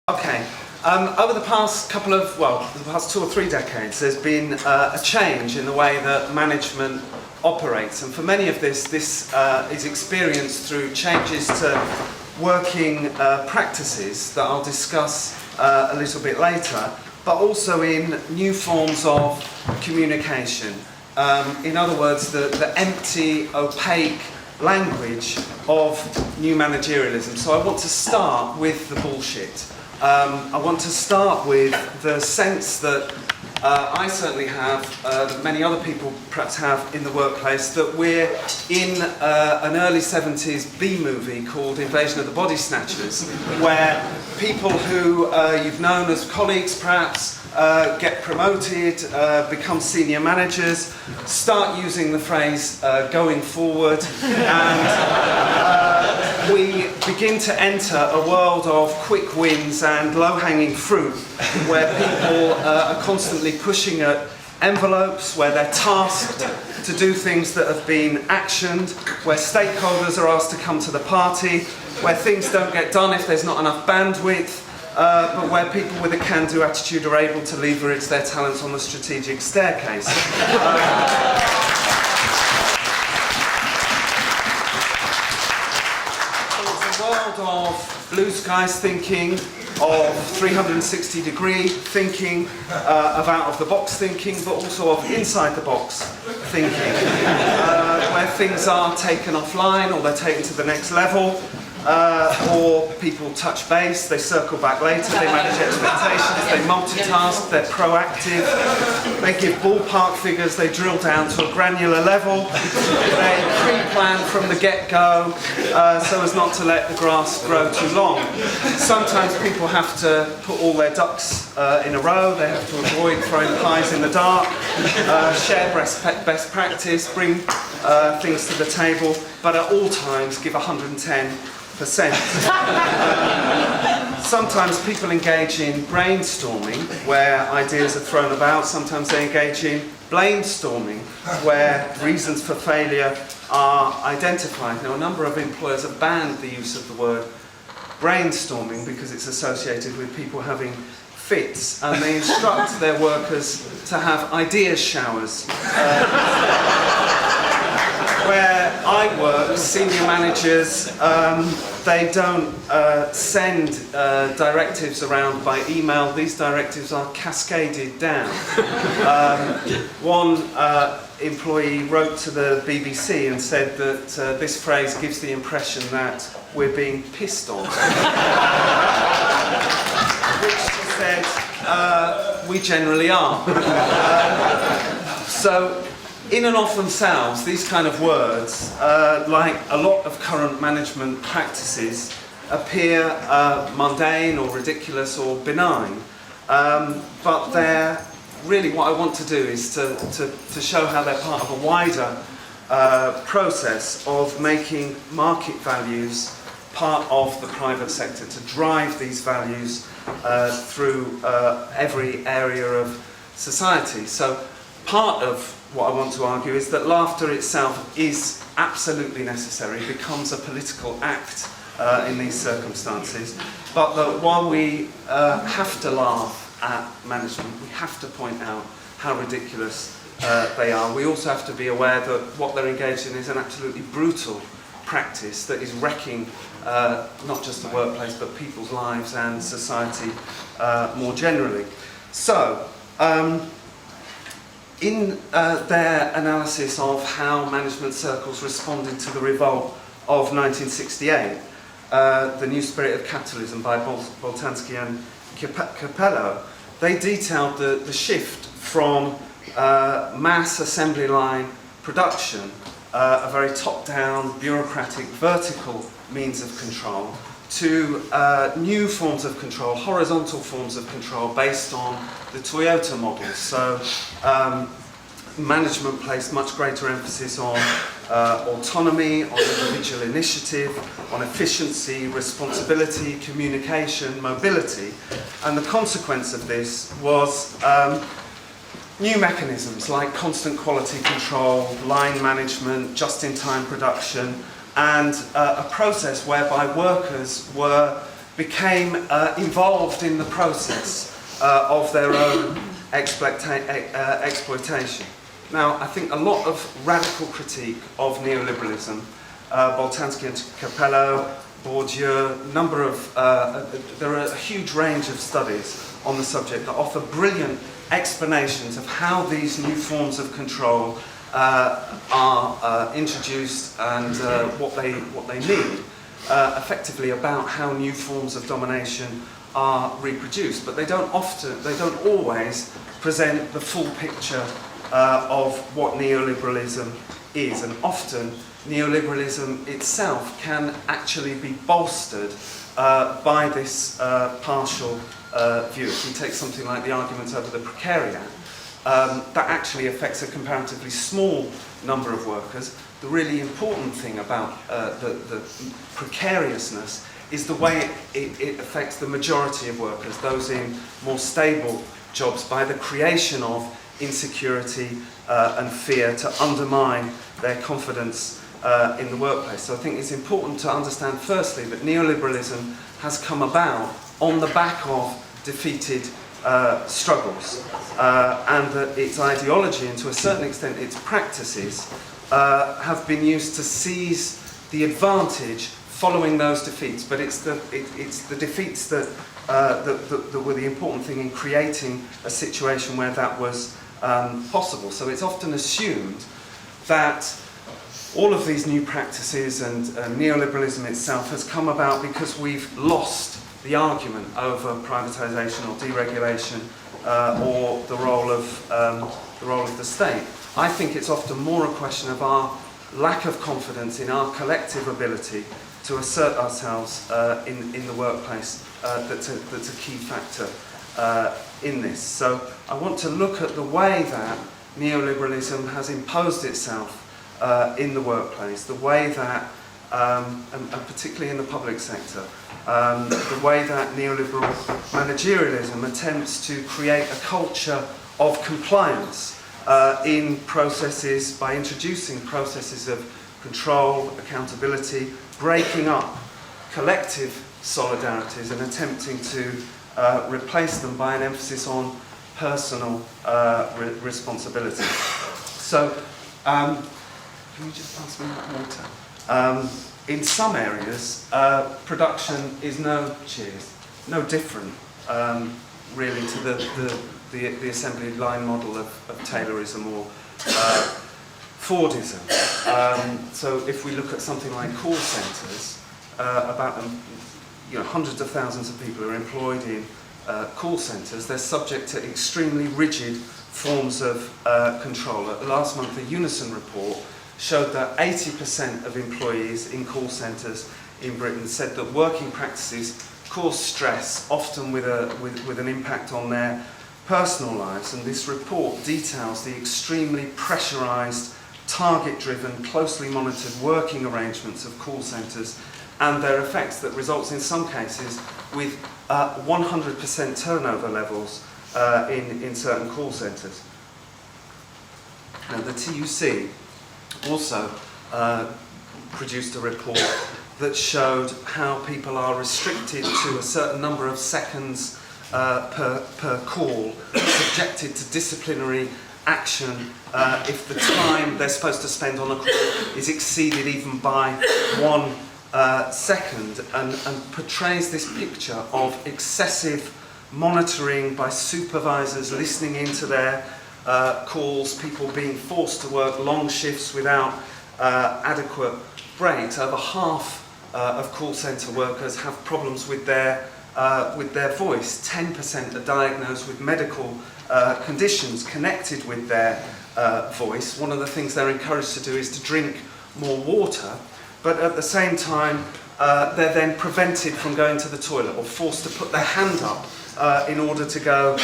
Okay, over the past the past 2 or 3 decades, there's been a change in the way that management operates, and for many of this is experienced through changes to working practices that I'll discuss a little bit later, but also in new forms of communication. In other words, the empty, opaque language of new managerialism. So I want to start with the bullshit. I want to start with the sense that I certainly have, that many other people perhaps have in the workplace, that we're in an early 70s B-movie called Invasion of the Body Snatchers, where people who you've known as colleagues perhaps get promoted, become senior managers, start using the phrase going forward, and we begin to enter a world of quick wins and low-hanging fruit, where people are constantly pushing at envelopes, where they're tasked to do things that have been actioned, where stakeholders are asked to come to the party, where things don't get done if there's not enough bandwidth, but where people with a can-do attitude are able to leverage their talents on the strategic staircase. It's a world of blue skies thinking, of 360-degree thinking, of out-of-the-box thinking, but also of inside-the-box thinking, where things are taken offline or they're taken to the next level. Or people touch base, they circle back later, they manage expectations, they multitask, they're proactive, they give ballpark figures, they drill down to a granular level, they pre-plan from the get-go so as not to let the grass grow too long. Sometimes people have to put all their ducks in a row, they have to avoid throwing pies in the dark, share best practice, bring things to the table, but at all times give 110%. Sometimes people engage in brainstorming, where ideas are thrown about. Sometimes they engage in blamestorming, where reasons for failure are identified. Now, a number of employers have banned the use of the word brainstorming because it's associated with people having fits, and they instruct their workers to have ideas showers. Where I work, senior managers, they don't send directives around by email. These directives are cascaded down. One employee wrote to the BBC and said that this phrase gives the impression that we're being pissed on. Which she said, we generally are. So, in and of themselves, these kind of words, like a lot of current management practices, appear mundane or ridiculous or benign. But they're really, what I want to do is to show how they're part of a wider process of making market values part of the private sector, to drive these values through every area of society. So part of what I want to argue is that laughter itself is absolutely necessary, becomes a political act in these circumstances, but that while we have to laugh at management, we have to point out how ridiculous they are. We also have to be aware that what they're engaged in is an absolutely brutal practice that is wrecking not just the workplace but people's lives and society more generally. So, in their analysis of how management circles responded to the revolt of 1968, The New Spirit of Capitalism by Boltanski and Capello, they detailed the shift from mass assembly line production, a very top-down, bureaucratic, vertical means of control, to new forms of control, horizontal forms of control based on the Toyota model. So management placed much greater emphasis on autonomy, on individual initiative, on efficiency, responsibility, communication, mobility. And the consequence of this was new mechanisms like constant quality control, line management, just-in-time production, and a process whereby workers were became involved in the process of their own exploitation. Now, I think a lot of radical critique of neoliberalism, Boltanski and Capello, Bourdieu, there are a huge range of studies on the subject that offer brilliant explanations of how these new forms of control are introduced and what they need, effectively about how new forms of domination are reproduced. But they don't always present the full picture of what neoliberalism is, and often neoliberalism itself can actually be bolstered by this partial view. If we take something like the arguments over the precariat, that actually affects a comparatively small number of workers. The really important thing about the precariousness is the way it affects the majority of workers, those in more stable jobs, by the creation of insecurity and fear to undermine their confidence in the workplace. So I think it's important to understand firstly that neoliberalism has come about on the back of defeated struggles, and that its ideology and to a certain extent its practices have been used to seize the advantage following those defeats. But it's the defeats that were the important thing in creating a situation where that was possible. So it's often assumed that all of these new practices and neoliberalism itself has come about because we've lost the argument over privatisation or deregulation or the role of the state. I think it's often more a question of our lack of confidence in our collective ability to assert ourselves in the workplace that's a key factor in this. So I want to look at the way that neoliberalism has imposed itself in the workplace, the way that, and particularly in the public sector, the way that neoliberal managerialism attempts to create a culture of compliance in processes by introducing processes of control, accountability, breaking up collective solidarities and attempting to replace them by an emphasis on personal responsibility. So, can you just pass me that water? In some areas, production is no different, really, to the assembly line model of Taylorism or Fordism. So if we look at something like call centres, about hundreds of thousands of people are employed in call centres. They're subject to extremely rigid forms of control. Last month, the Unison report showed that 80% of employees in call centres in Britain said that working practices cause stress, often with an impact on their personal lives. And this report details the extremely pressurised, target-driven, closely monitored working arrangements of call centres and their effects that results in some cases with 100% turnover levels in certain call centres. Now, the TUC also produced a report that showed how people are restricted to a certain number of seconds per call, subjected to disciplinary action if the time they're supposed to spend on a call is exceeded even by 1 second, and portrays this picture of excessive monitoring by supervisors listening into their calls, people being forced to work long shifts without adequate breaks. Over half of call centre workers have problems with their voice. 10% are diagnosed with medical conditions connected with their voice. One of the things they're encouraged to do is to drink more water, but at the same time they're then prevented from going to the toilet or forced to put their hand up in order to go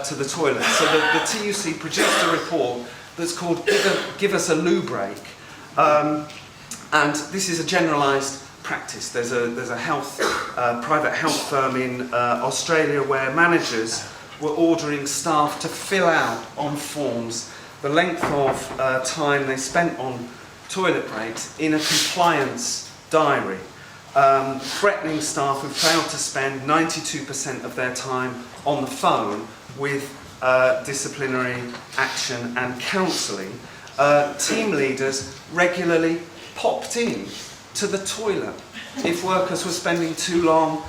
to the toilet. So the TUC produced a report that's called Give Us a Loo Break, and this is a generalised practice. There's a private health firm in Australia where managers were ordering staff to fill out on forms the length of time they spent on toilet breaks in a compliance diary. threatening staff who fail to spend 92% of their time on the phone with disciplinary action and counselling. Team leaders regularly popped in to the toilet if workers were spending too long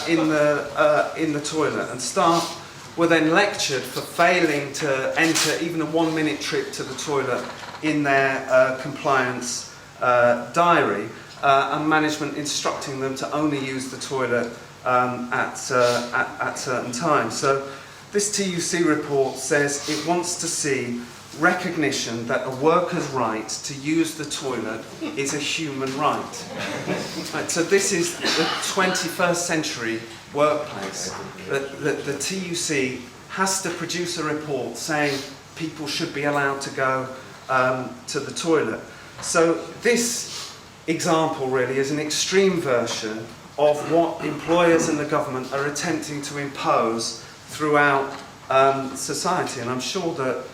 in the toilet, and staff were then lectured for failing to enter even a 1-minute trip to the toilet in their compliance diary, and management instructing them to only use the toilet at certain times. So this TUC report says it wants to see recognition that a worker's right to use the toilet is a human right. Right, so this is the 21st century workplace. The TUC has to produce a report saying people should be allowed to go to the toilet. So this example really is an extreme version of what employers and the government are attempting to impose throughout society. And I'm sure that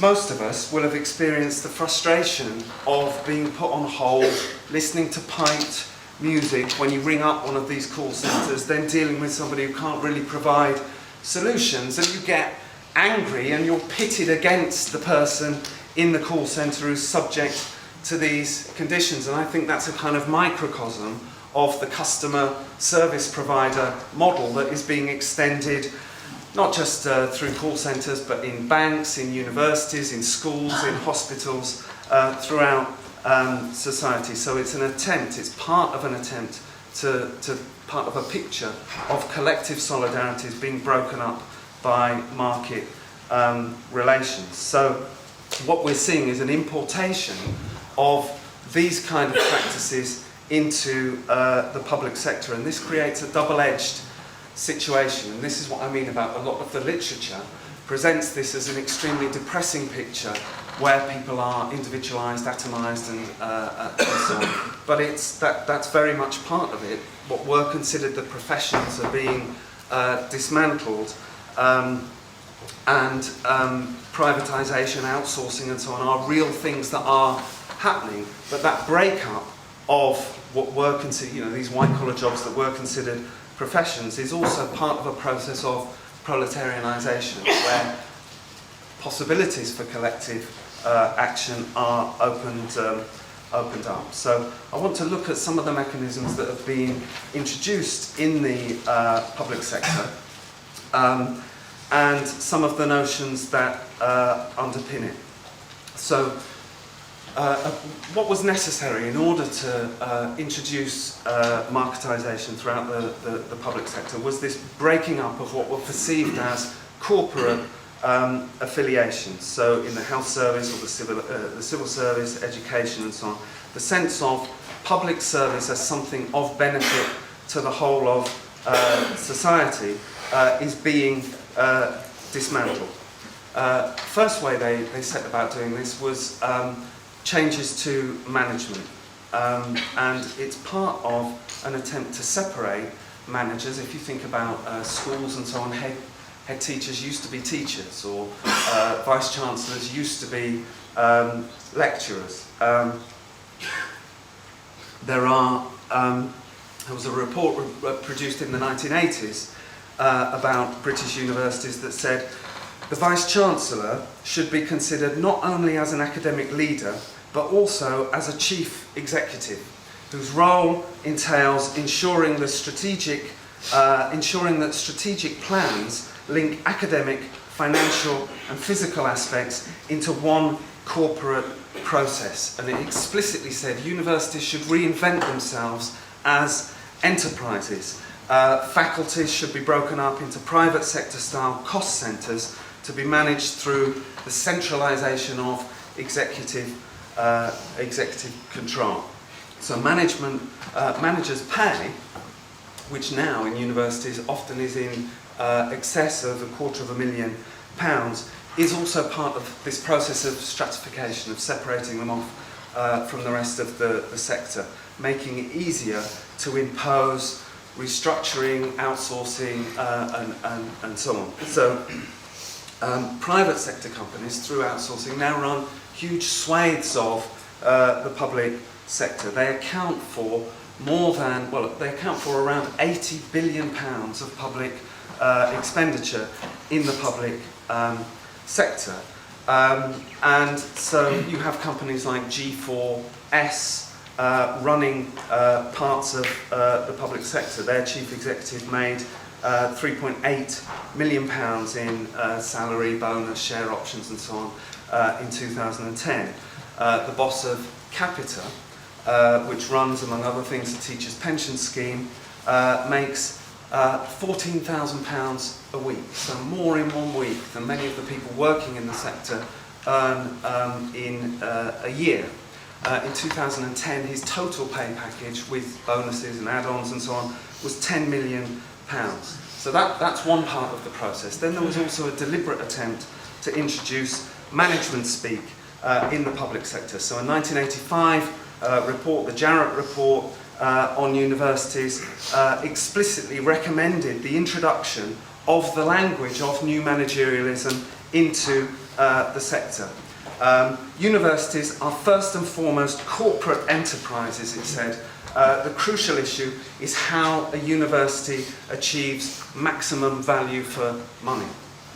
most of us will have experienced the frustration of being put on hold, listening to piped music when you ring up one of these call centres, then dealing with somebody who can't really provide solutions, and you get angry and you're pitted against the person in the call centre who's subject to these conditions. And I think that's a kind of microcosm of the customer service provider model that is being extended not just through call centres, but in banks, in universities, in schools, in hospitals, throughout society. So it's an attempt, it's part of an attempt to part of a picture of collective solidarities being broken up by market relations. So what we're seeing is an importation of these kind of practices into the public sector, and this creates a double-edged situation. And this is what I mean about a lot of the literature presents this as an extremely depressing picture where people are individualised, atomised, and so on. But that's very much part of it. What were considered the professions are being dismantled, and privatisation, outsourcing, and so on are real things that are happening. But that breakup of what were considered, these white-collar jobs that were considered professions, is also part of a process of proletarianisation, where possibilities for collective action are opened up. So I want to look at some of the mechanisms that have been introduced in the public sector, and some of the notions that underpin it. So what was necessary in order to introduce marketisation throughout the public sector was this breaking up of what were perceived as corporate affiliations. So in the health service or the civil service, education and so on, the sense of public service as something of benefit to the whole of society is being dismantled. First way they set about doing this was changes to management, and it's part of an attempt to separate managers. If you think about schools and so on, head teachers used to be teachers, or vice chancellors used to be lecturers. There was a report produced in the 1980s about British universities that said the vice chancellor should be considered not only as an academic leader, but also as a chief executive, whose role entails ensuring that strategic plans link academic, financial and physical aspects into one corporate process. And it explicitly said universities should reinvent themselves as enterprises. Faculties should be broken up into private sector style cost centres to be managed through the centralisation of executive control. So managers' pay, which now in universities often is in excess of £250,000, is also part of this process of stratification, of separating them off from the rest of the sector, making it easier to impose restructuring, outsourcing, and so on. So private sector companies, through outsourcing, now run huge swathes of the public sector. They account for more than, well, they account for around £80 billion of public expenditure in the public sector. And so you have companies like G4S running parts of the public sector. Their chief executive made £3.8 million in salary, bonus, share options and so on in 2010. The boss of Capita, which runs, among other things, the teachers' pension scheme, makes £14,000 a week, so more in 1 week than many of the people working in the sector earn in a year. In 2010, his total pay package with bonuses and add-ons and so on was £10 million. So that's one part of the process. Then there was also a deliberate attempt to introduce management speak in the public sector. So in 1985 report, the Jarrett report on universities, explicitly recommended the introduction of the language of new managerialism into the sector. Universities are first and foremost corporate enterprises, it said. The crucial issue is how a university achieves maximum value for money.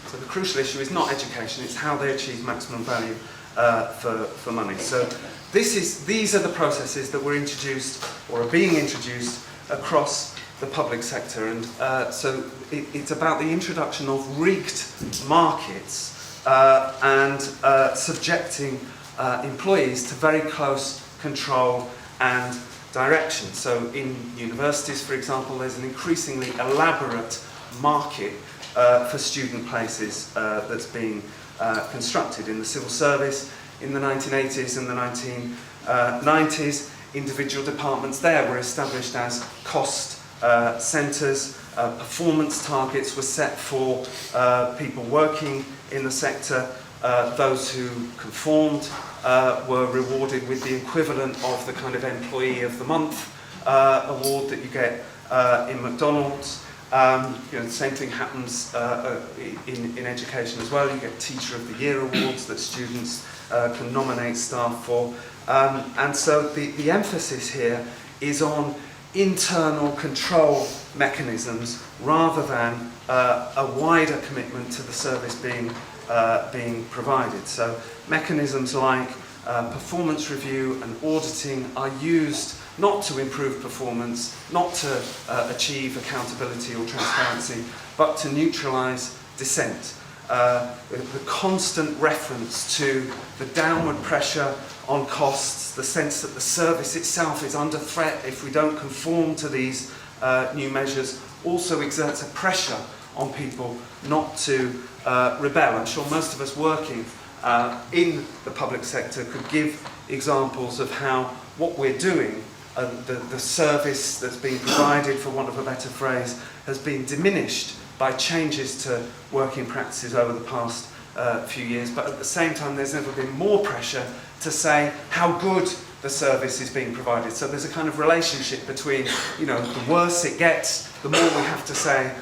So the crucial issue is not education, it's how they achieve maximum value for money. So these are the processes that were introduced or are being introduced across the public sector, and so it's about the introduction of rigged markets and subjecting employees to very close control and direction. So in universities, for example, there's an increasingly elaborate market for student places that's being constructed. In the civil service, in the 1980s and the 1990s, individual departments there were established as cost centres. Performance targets were set for people working in the sector. Those who conformed were rewarded with the equivalent of the kind of Employee of the Month award that you get in McDonald's. The same thing happens in education as well. You get Teacher of the Year awards that students can nominate staff for. And so the emphasis here is on internal control mechanisms rather than a wider commitment to the service being provided. So mechanisms like performance review and auditing are used not to improve performance, not to achieve accountability or transparency, but to neutralise dissent. The constant reference to the downward pressure on costs, the sense that the service itself is under threat if we don't conform to these new measures, also exerts a pressure on people not to rebel. I'm sure most of us working in the public sector could give examples of how what we're doing, the service that's being provided, for want of a better phrase, has been diminished by changes to working practices over the past few years. But at the same time, there's never been more pressure to say how good the service is being provided. So there's a kind of relationship between, the worse it gets, the more we have to say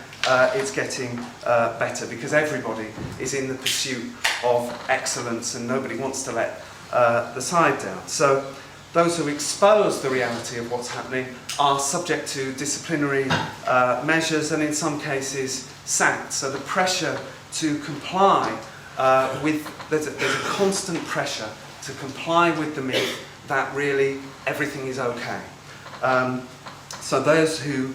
it's getting better, because everybody is in the pursuit of excellence and nobody wants to let the side down. So those who expose the reality of what's happening are subject to disciplinary measures and in some cases sacked. So the pressure to comply there's a constant pressure to comply with the myth that really everything is okay. So those who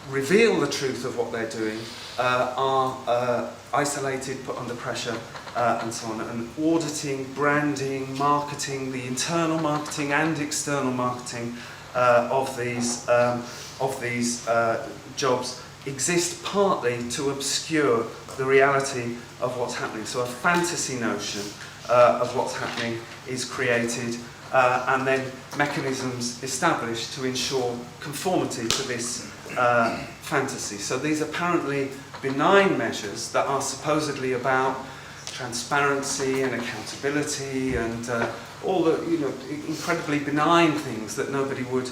reveal the truth of what they're doing are isolated, put under pressure, and so on. And auditing, branding, marketing, the internal marketing and external marketing of these jobs exist partly to obscure the reality of what's happening. So a fantasy notion of what's happening is created, and then mechanisms established to ensure conformity to this fantasy. So these apparently benign measures that are supposedly about transparency and accountability and all the incredibly benign things that nobody would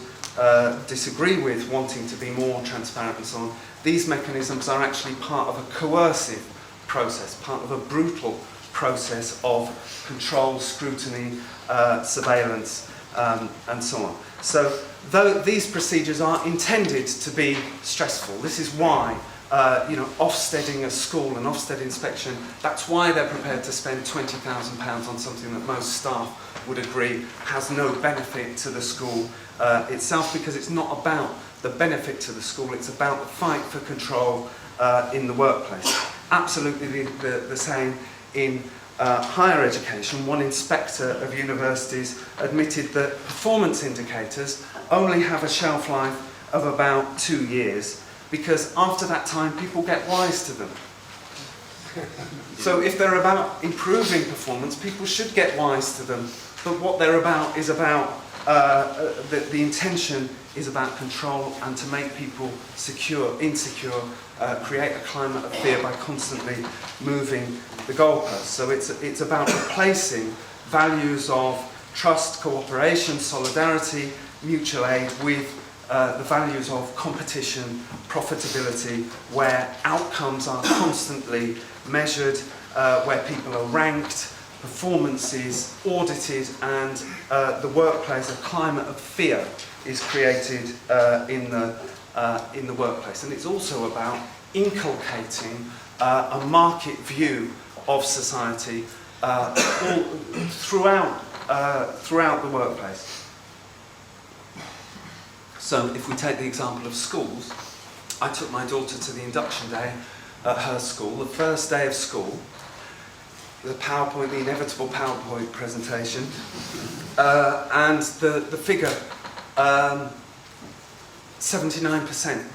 disagree with, wanting to be more transparent and so on. These mechanisms are actually part of a coercive process, part of a brutal process of control, scrutiny, surveillance, and so on. So though these procedures are intended to be stressful, this is why Ofsteding a school, an Ofsted inspection, that's why they're prepared to spend £20,000 on something that most staff would agree has no benefit to the school itself, because it's not about the benefit to the school, it's about the fight for control in the workplace. Absolutely the same in higher education. One inspector of universities admitted that performance indicators only have a shelf life of about 2 years, because after that time people get wise to them. So if they're about improving performance, people should get wise to them, but what they're about is about the intention is about control and to make people insecure, create a climate of fear by constantly moving the goalposts. So it's about replacing values of trust, cooperation, solidarity, mutual aid with the values of competition, profitability, where outcomes are constantly measured, where people are ranked, performances audited, and the workplace, a climate of fear is created in the workplace. And it's also about inculcating a market view of society throughout the workplace. So if we take the example of schools, I took my daughter to the induction day at her school. The first day of school, the inevitable PowerPoint presentation, and the figure 79%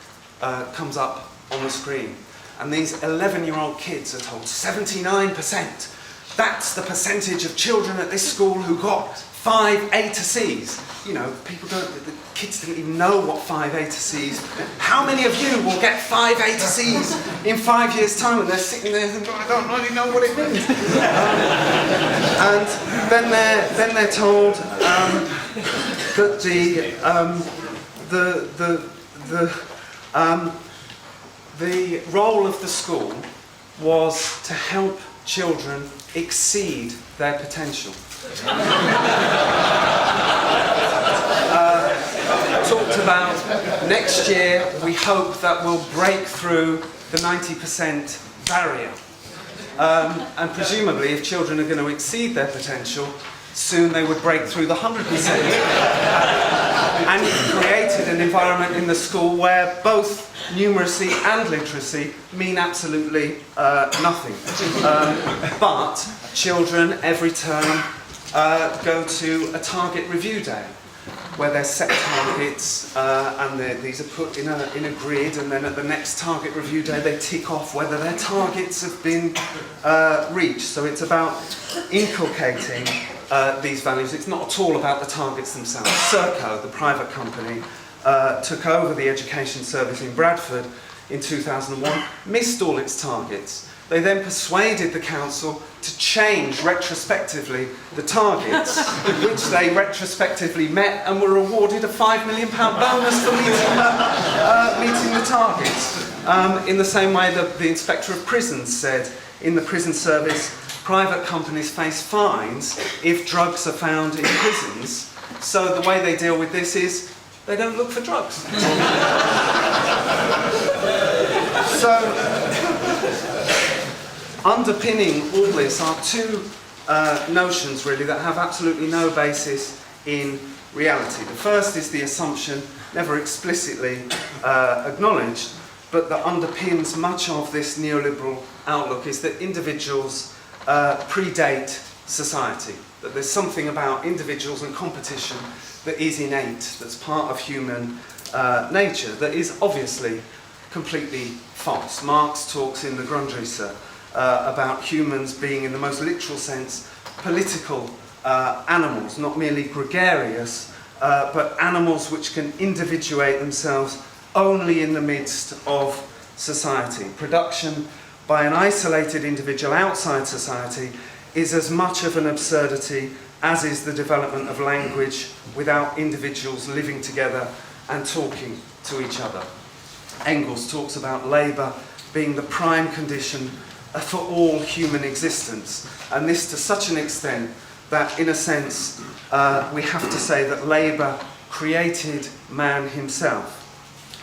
comes up on the screen. And these 11-year-old kids are told 79%. That's the percentage of children at this school who got 5 A to C's. The kids didn't even know what 5 A to C's. How many of you will get 5 A to C's in 5 years' time? And they're sitting there thinking, I don't really know what it means. And then they're told that the role of the school was to help children exceed their potential. Talked about next year we hope that we'll break through the 90% barrier. And presumably if children are going to exceed their potential, soon they would break through the 100%. And it created an environment in the school where both numeracy and literacy mean absolutely nothing. But children every term go to a target review day, where they're set targets and these are put in a grid, and then at the next target review day they tick off whether their targets have been reached. So it's about inculcating these values. It's not at all about the targets themselves. Serco, the private company, took over the education service in Bradford in 2001, missed all its targets. They then persuaded the council to change retrospectively the targets, which they retrospectively met, and were awarded a £5 million bonus for meeting the targets. In the same way that the Inspector of Prisons said, in the prison service, private companies face fines if drugs are found in prisons. So the way they deal with this is they don't look for drugs. So, underpinning all this are two notions really that have absolutely no basis in reality. The first is the assumption, never explicitly acknowledged, but that underpins much of this neoliberal outlook, is that individuals predate society. That there's something about individuals and competition that is innate, that's part of human nature, that is obviously completely false. Marx talks in the Grundrisse about humans being, in the most literal sense, political animals, not merely gregarious, but animals which can individuate themselves only in the midst of society. Production by an isolated individual outside society is as much of an absurdity as is the development of language without individuals living together and talking to each other. Engels talks about labour being the prime condition for all human existence, and this to such an extent that in a sense we have to say that labour created man himself.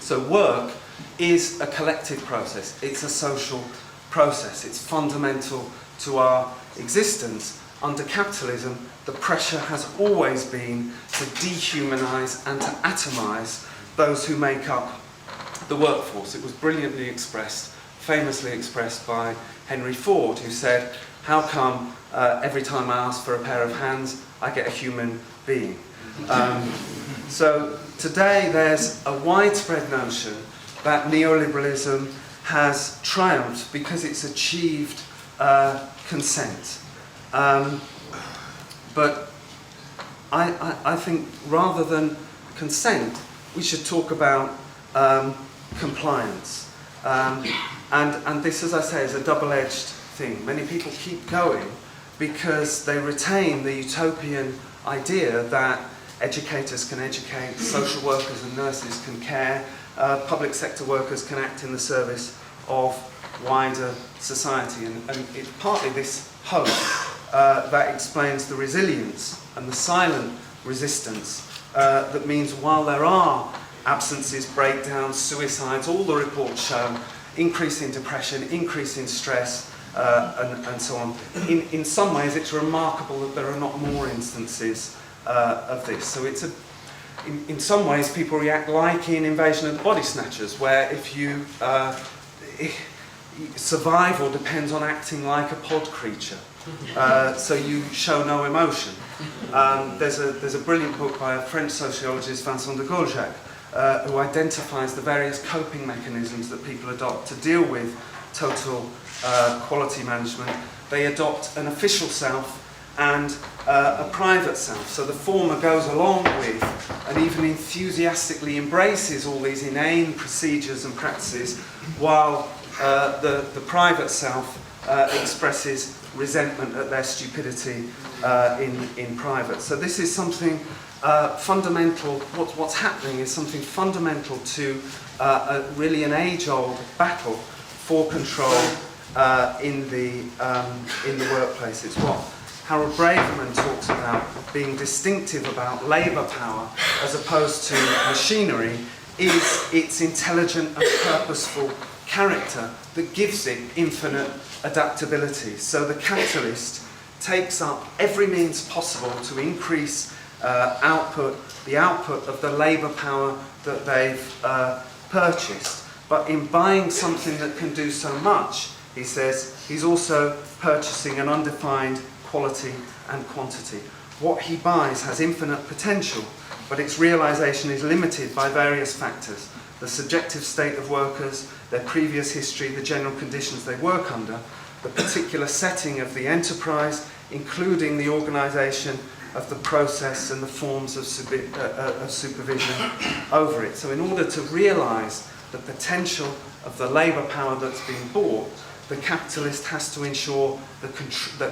So work is a collective process, it's a social process, it's fundamental to our existence. Under capitalism, the pressure has always been to dehumanise and to atomise those who make up the workforce. It was brilliantly expressed, famously expressed by Henry Ford, who said, how come every time I ask for a pair of hands, I get a human being? So today there's a widespread notion that neoliberalism has triumphed because it's achieved consent. But I think rather than consent, we should talk about compliance. And this, as I say, is a double-edged thing. Many people keep going because they retain the utopian idea that educators can educate, social workers and nurses can care, public sector workers can act in the service of wider society. And it's partly this hope that explains the resilience and the silent resistance that means while there are absences, breakdowns, suicides, all the reports show increase in depression, increase in stress, and so on. In some ways, it's remarkable that there are not more instances of this. So it's in some ways, people react like in Invasion of the Body Snatchers, where if you survival depends on acting like a pod creature. So you show no emotion. There's a brilliant book by a French sociologist, Vincent de Goljac, who identifies the various coping mechanisms that people adopt to deal with total quality management. They adopt an official self and a private self. So the former goes along with and even enthusiastically embraces all these inane procedures and practices, while the private self expresses resentment at their stupidity in private. So this is something fundamental. What's happening is something fundamental to really an age-old battle for control in the workplace. It's what Harold Braverman talks about being distinctive about labour power as opposed to machinery is its intelligent and purposeful character that gives it infinite adaptability. So the capitalist takes up every means possible to increase the output of the labour power that they've purchased. But in buying something that can do so much, he says, he's also purchasing an undefined quality and quantity. What he buys has infinite potential, but its realisation is limited by various factors: the subjective state of workers, their previous history, the general conditions they work under, the particular setting of the enterprise, including the organisation of the process and the forms of supervision over it. So in order to realise the potential of the labour power that's being bought, the capitalist has to ensure that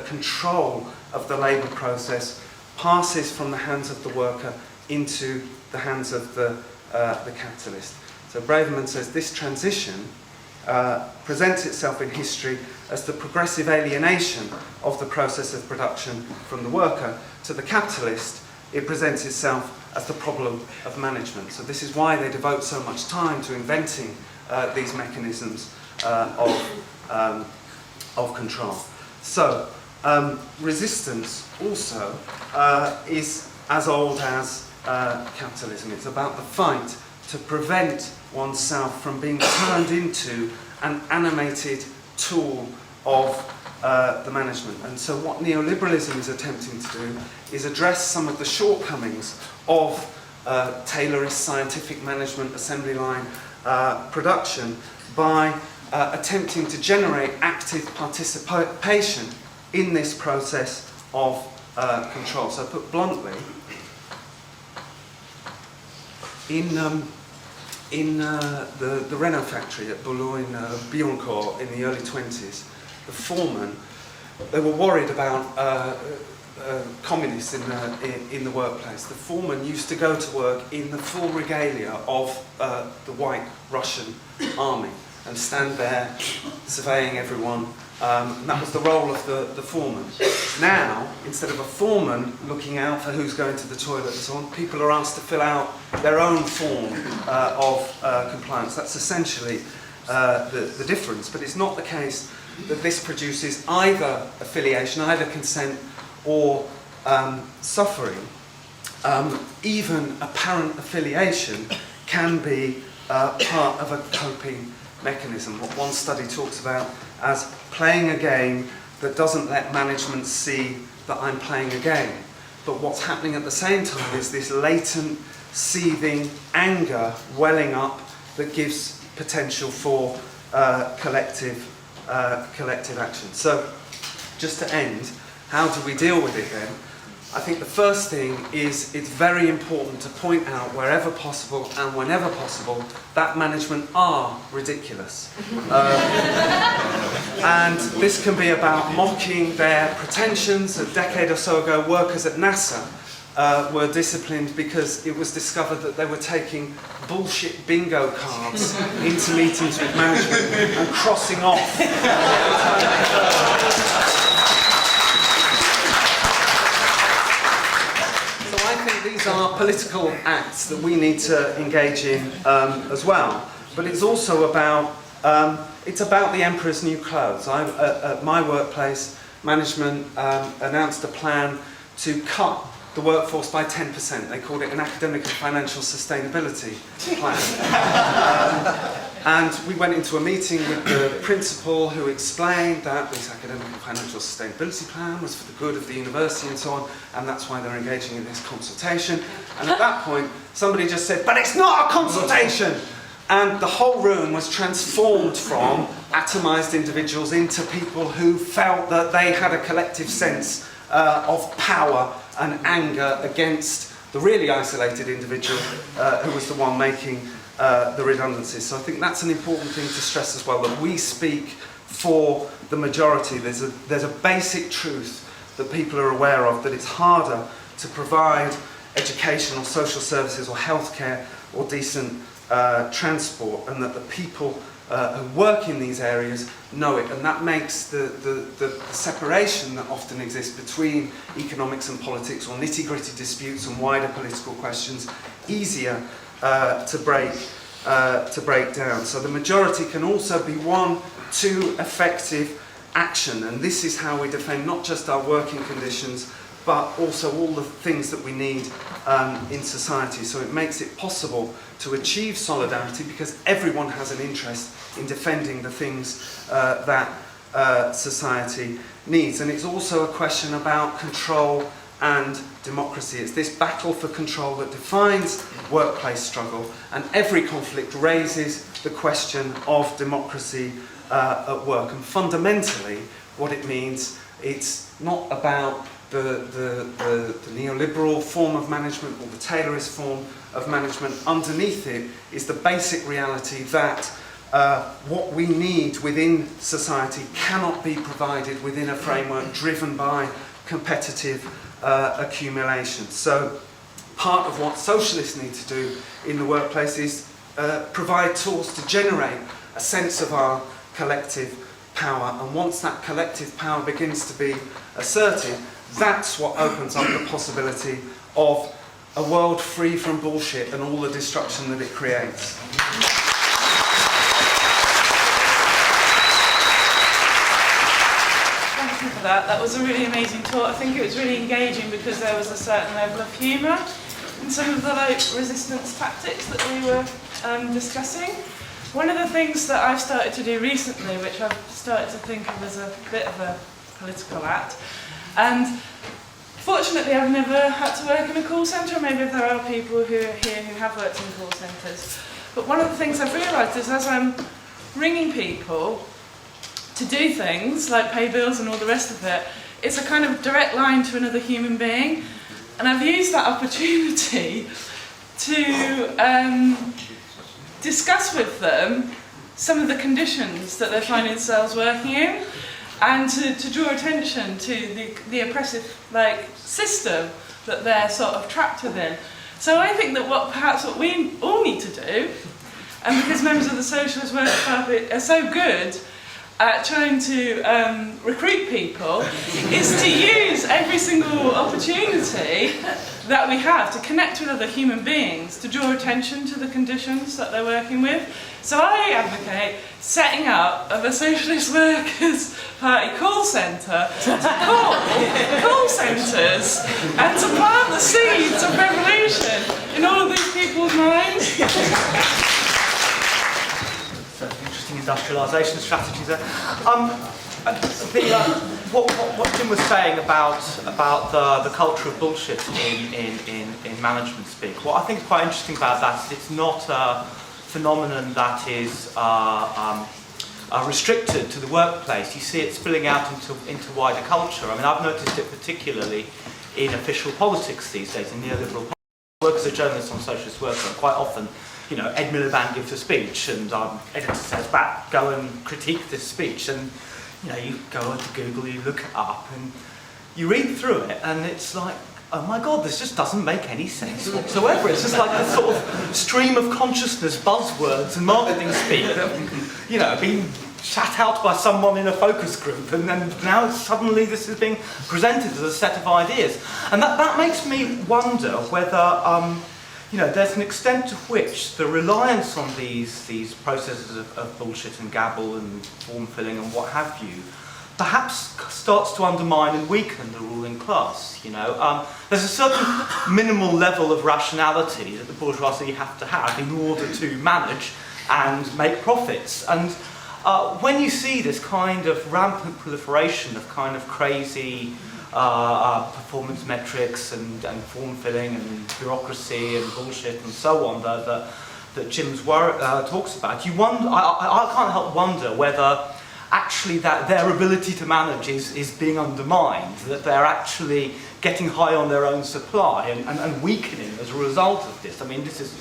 control of the labour process passes from the hands of the worker into the hands of the capitalist. So Braverman says this transition presents itself in history as the progressive alienation of the process of production from the worker. To the capitalist, it presents itself as the problem of management. So this is why they devote so much time to inventing these mechanisms of control. So resistance also is as old as capitalism. It's about the fight to prevent oneself from being turned into an animated tool of the management. And so what neoliberalism is attempting to do is address some of the shortcomings of Taylorist scientific management assembly line production by attempting to generate active participation in this process of control. So put bluntly, in the Renault factory at Boulogne-Billancourt in the early 20s, the foreman, they were worried about communists in the workplace. The foreman used to go to work in the full regalia of the white Russian army and stand there surveying everyone And that was the role of the foreman. Now, instead of a foreman looking out for who's going to the toilet and so on, people are asked to fill out their own form of compliance. That's essentially the difference. But it's not the case that this produces either affiliation, either consent or suffering. Even apparent affiliation can be part of a coping mechanism. What one study talks about as playing a game that doesn't let management see that I'm playing a game. But what's happening at the same time is this latent, seething anger welling up that gives potential for collective action. So, just to end, how do we deal with it then? I think the first thing is it's very important to point out wherever possible and whenever possible that management are ridiculous. And this can be about mocking their pretensions. A decade or so ago, workers at NASA were disciplined because it was discovered that they were taking bullshit bingo cards into meetings with management and crossing off. These are political acts that we need to engage in as well. But it's also about the emperor's new clothes. At my workplace, management announced a plan to cut the workforce by 10%. They called it an academic and financial sustainability plan. And we went into a meeting with the principal who explained that this academic and financial sustainability plan was for the good of the university and so on, and that's why they're engaging in this consultation. And at that point, somebody just said, "But it's not a consultation!" And the whole room was transformed from atomised individuals into people who felt that they had a collective sense of power and anger against the really isolated individual who was the one making the redundancies. So I think that's an important thing to stress as well, that we speak for the majority. There's a basic truth that people are aware of, that it's harder to provide education or social services or healthcare or decent transport, and that the people who work in these areas know it, and that makes the separation that often exists between economics and politics, or nitty-gritty disputes and wider political questions, easier to break down. So the majority can also be won to effective action, and this is how we defend not just our working conditions, but also all the things that we need in society. So it makes it possible to achieve solidarity because everyone has an interest in defending the things that society needs. And it's also a question about control and democracy. It's this battle for control that defines workplace struggle, and every conflict raises the question of democracy at work. And fundamentally, what it means, it's not about the neoliberal form of management or the Taylorist form of management. Underneath it is the basic reality that what we need within society cannot be provided within a framework driven by competitive accumulation. So part of what socialists need to do in the workplace is provide tools to generate a sense of our collective power, and once that collective power begins to be asserted, that's what opens up the possibility of a world free from bullshit and all the destruction that it creates. Thank you for that. That was a really amazing talk. I think it was really engaging because there was a certain level of humour in some of the resistance tactics that we were discussing. One of the things that I've started to do recently, which I've started to think of as a bit of a political act, and fortunately I've never had to work in a call centre, maybe there are people who are here who have worked in call centres, but one of the things I've realised is as I'm ringing people to do things like pay bills and all the rest of it, it's a kind of direct line to another human being, and I've used that opportunity to discuss with them some of the conditions that they find themselves working in, and to draw attention to the oppressive system that they're sort of trapped within. So I think that what we all need to do, and because members of the Socialist Workers' Party are so good at trying to recruit people is to use every single opportunity that we have to connect with other human beings, to draw attention to the conditions that they're working with. So I advocate setting up of a Socialist Workers' Party call centre to call call centres and to plant the seeds of revolution in all of these people's minds. Interesting industrialisation strategies there. What Jim was saying about the culture of bullshit in management speak, what I think is quite interesting about that is it's not a phenomenon that is restricted to the workplace. You see it spilling out into wider culture. I mean, I've noticed it particularly in official politics these days, in neoliberal politics. I work as a journalist on Socialist Worker, and quite often, you know, Ed Miliband gives a speech, and editor says back, go and critique this speech, and you know, you go onto Google, you look it up, and you read through it, and it's like, oh my God, this just doesn't make any sense whatsoever. It's just like a sort of stream of consciousness, buzzwords and marketing speak that, you know, being shat out by someone in a focus group, and then now suddenly this is being presented as a set of ideas. And that makes me wonder whether, you know, there's an extent to which the reliance on these processes of bullshit and gabble and form filling and what have you, perhaps starts to undermine and weaken the ruling class. You know, there's a certain minimal level of rationality that the bourgeoisie have to have in order to manage and make profits. And when you see this kind of rampant proliferation of kind of crazy performance metrics and form filling and bureaucracy and bullshit and so on that Jim's talks about, you wonder. I can't help wonder whether actually that their ability to manage is being undermined, that they're actually getting high on their own supply and weakening as a result of this. I mean, this is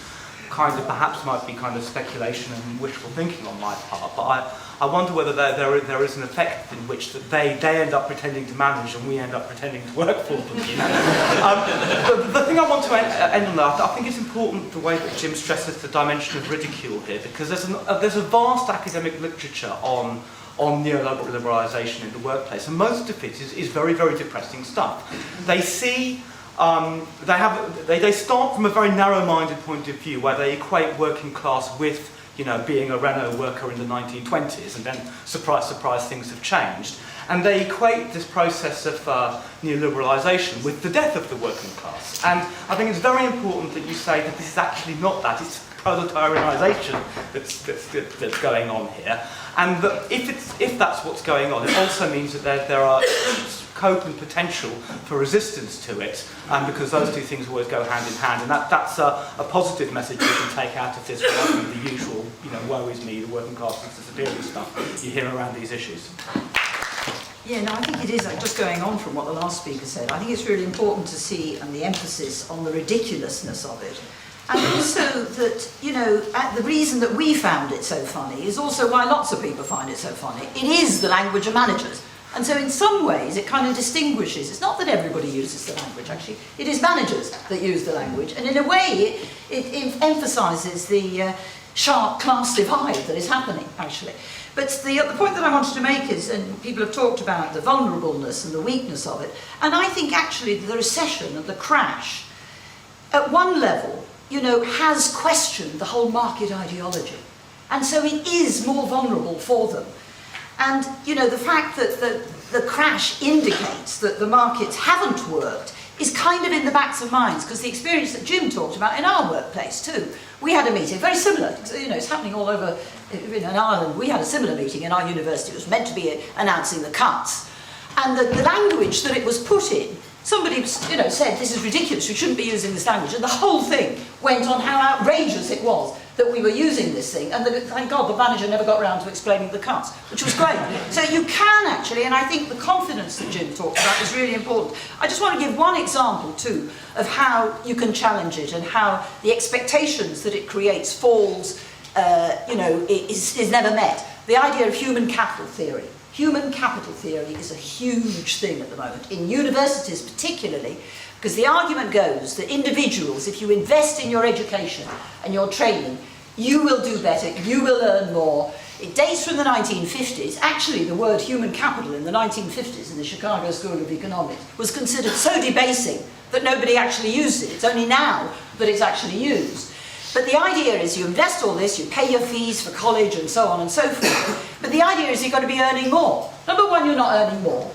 kind of, perhaps might be kind of speculation and wishful thinking on my part, but I wonder whether there is an effect in which that they end up pretending to manage and we end up pretending to work for them. You know? The thing I want to end on that, I think it's important the way that Jim stresses the dimension of ridicule here, because there's a vast academic literature on neoliberalisation in the workplace, and most of it is very, very depressing stuff. They see, they start from a very narrow-minded point of view, where they equate working class with, you know, being a Renault worker in the 1920s, and then, surprise, surprise, things have changed. And they equate this process of neoliberalisation with the death of the working class. And I think it's very important that you say that this is actually not that, it's proletarianisation that's going on here. And that if that's what's going on, it also means that there are scope and potential for resistance to it, because those two things always go hand in hand. And that's a positive message you can take out of this, rather than the usual, you know, woe is me, the working class is disappearing stuff you hear around these issues. Yeah, no, I think it is, just going on from what the last speaker said, I think it's really important to see the emphasis on the ridiculousness of it. And also that, you know, the reason that we found it so funny is also why lots of people find it so funny. It is the language of managers. And so in some ways it kind of distinguishes. It's not that everybody uses the language, actually. It is managers that use the language. And in a way it emphasises the sharp class divide that is happening, actually. But the point that I wanted to make is, and people have talked about the vulnerableness and the weakness of it, and I think actually the recession and the crash, at one level, you know, has questioned the whole market ideology. And so it is more vulnerable for them. And, you know, the fact that the crash indicates that the markets haven't worked is kind of in the backs of minds, because the experience that Jim talked about in our workplace too. We had a meeting, very similar, you know, it's happening all over in Ireland. We had a similar meeting in our university. It was meant to be announcing the cuts. And the language that it was put in, somebody, you know, said, this is ridiculous, we shouldn't be using this language. And the whole thing went on how outrageous it was that we were using this thing. And thank God the manager never got around to explaining the cuts, which was great. So you can actually, and I think the confidence that Jim talked about is really important. I just want to give one example too of how you can challenge it and how the expectations that it creates falls, you know, is never met. The idea of human capital theory. Human capital theory is a huge thing at the moment, in universities particularly, because the argument goes that individuals, if you invest in your education and your training, you will do better, you will earn more. it dates from the 1950s. Actually, the word human capital in the 1950s in the Chicago School of Economics was considered so debasing that nobody actually used it. It's only now that it's actually used. But the idea is you invest all this, you pay your fees for college and so on and so forth. But the idea is you're going to be earning more. Number one, you're not earning more.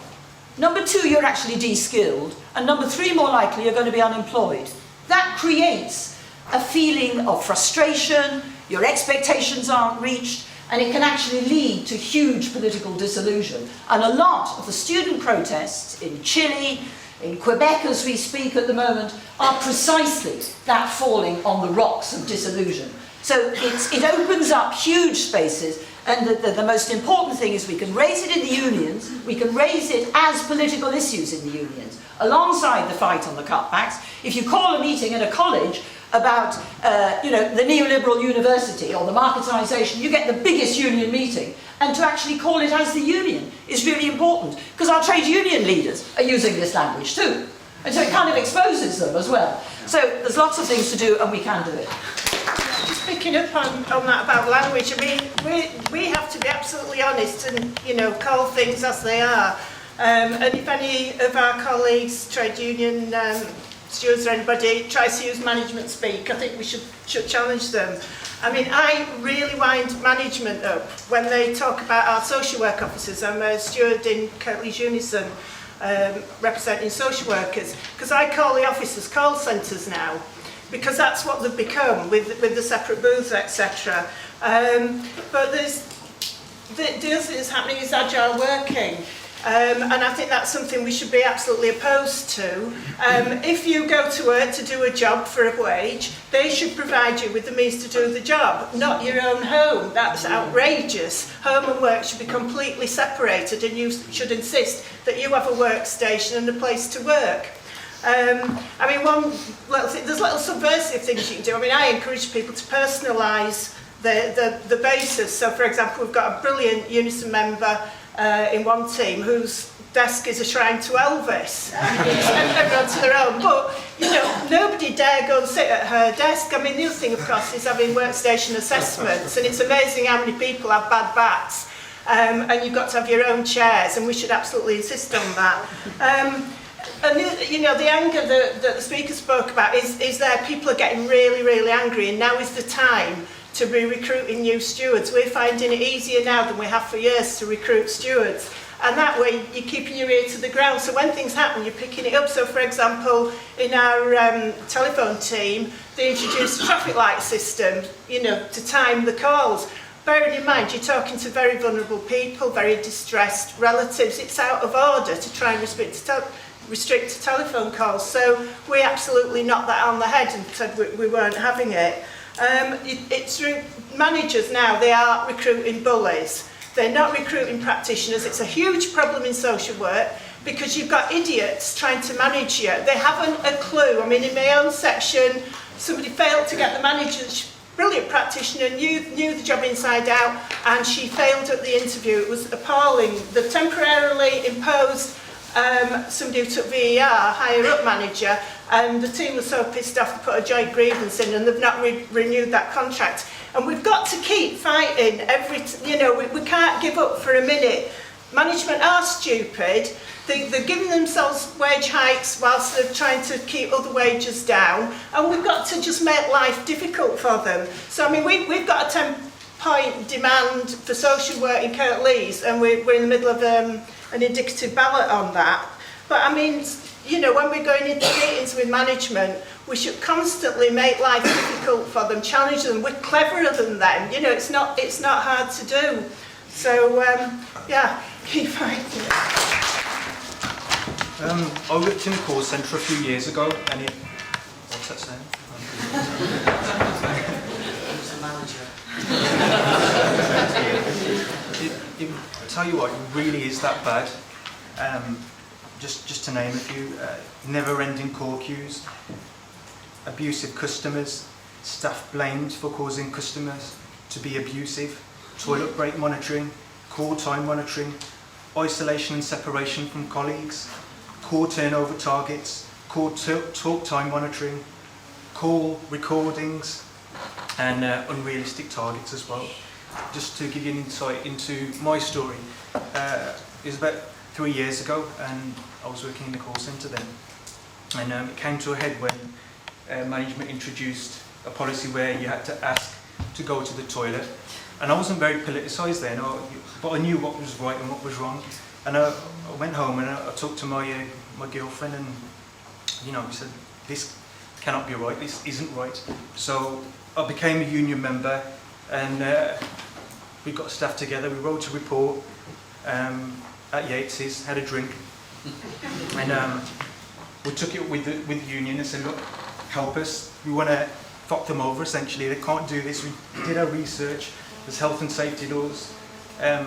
Number two, you're actually de-skilled. And number three, more likely, you're going to be unemployed. That creates a feeling of frustration, your expectations aren't reached, and it can actually lead to huge political disillusion. And a lot of the student protests in Chile, in Quebec as we speak at the moment, are precisely that falling on the rocks of disillusion. So it opens up huge spaces, and the most important thing is we can raise it in the unions, we can raise it as political issues in the unions, alongside the fight on the cutbacks. If you call a meeting at a college about the neoliberal university or the marketization, you get the biggest union meeting. And to actually call it as the union is really important, because our trade union leaders are using this language too. And so it kind of exposes them as well. So there's lots of things to do, and we can do it. Just picking up on that about language, I mean, we have to be absolutely honest and, call things as they are. And if any of our colleagues, trade union stewards or anybody, tries to use management speak, I think we should challenge them. I mean, I really wind management up when they talk about our social work officers. I'm a steward in Kirklees Unison, representing social workers, because I call the officers call centres now, because that's what they've become with the separate booths, etc. But the other thing that's happening is agile working. And I think that's something we should be absolutely opposed to. If you go to work to do a job for a wage, they should provide you with the means to do the job, not your own home. That's outrageous. Home and work should be completely separated, and you should insist that you have a workstation and a place to work. I mean, one little thing, there's little subversive things you can do. I mean, I encourage people to personalise the basis. So, for example, we've got a brilliant Unison member in one team whose desk is a shrine to Elvis. Everyone to their own. But, nobody dare go and sit at her desk. I mean, the other thing, of course, is having workstation assessments, and it's amazing how many people have bad backs. And you've got to have your own chairs, and we should absolutely insist on that. And the anger that the speaker spoke about is there. People are getting really, really angry, and now is the time to be recruiting new stewards. We're finding it easier now than we have for years to recruit stewards. And that way you're keeping your ear to the ground. So when things happen, you're picking it up. So for example, in our telephone team, they introduced a traffic light system, to time the calls. Bearing in mind, you're talking to very vulnerable people, very distressed relatives. It's out of order to try and restrict telephone calls. So we absolutely knocked that on the head and said we weren't having it. It's managers now, they are recruiting bullies. They're not recruiting practitioners. It's a huge problem in social work because you've got idiots trying to manage you. They haven't a clue. I mean, in my own section, somebody failed to get the manager, brilliant practitioner, knew the job inside out, and she failed at the interview. It was appalling. They temporarily imposed somebody who took VER, higher up manager, and the team was so pissed off they put a joint grievance in, and they've not renewed that contract. And we've got to keep fighting we can't give up for a minute. Management are stupid. They're giving themselves wage hikes whilst they're trying to keep other wages down, and we've got to just make life difficult for them. So I mean, we've got a 10-point demand for social work in Kirklees, and we're in the middle of an indicative ballot on that. But I mean, when we're going into meetings with management, we should constantly make life difficult for them, challenge them. We're cleverer than them. It's not hard to do. So keep fighting. I worked in a call centre a few years ago, and what's that saying? I tell you what, it really is that bad. Just to name a few, never-ending call queues, abusive customers, staff blamed for causing customers to be abusive, toilet break monitoring, call time monitoring, isolation and separation from colleagues, call turnover targets, call talk time monitoring, call recordings, and unrealistic targets as well. just to give you an insight into my story. It was about 3 years ago, and I was working in the call centre then. And it came to a head when management introduced a policy where you had to ask to go to the toilet. And I wasn't very politicised then, but I knew what was right and what was wrong. And I went home and I talked to my girlfriend, and we said, this cannot be right, this isn't right. So I became a union member, and we got staff together, we wrote a report at Yates's, had a drink, and we took it with the union and said, look, help us, we want to fuck them over essentially, they can't do this. We did our research, there's health and safety laws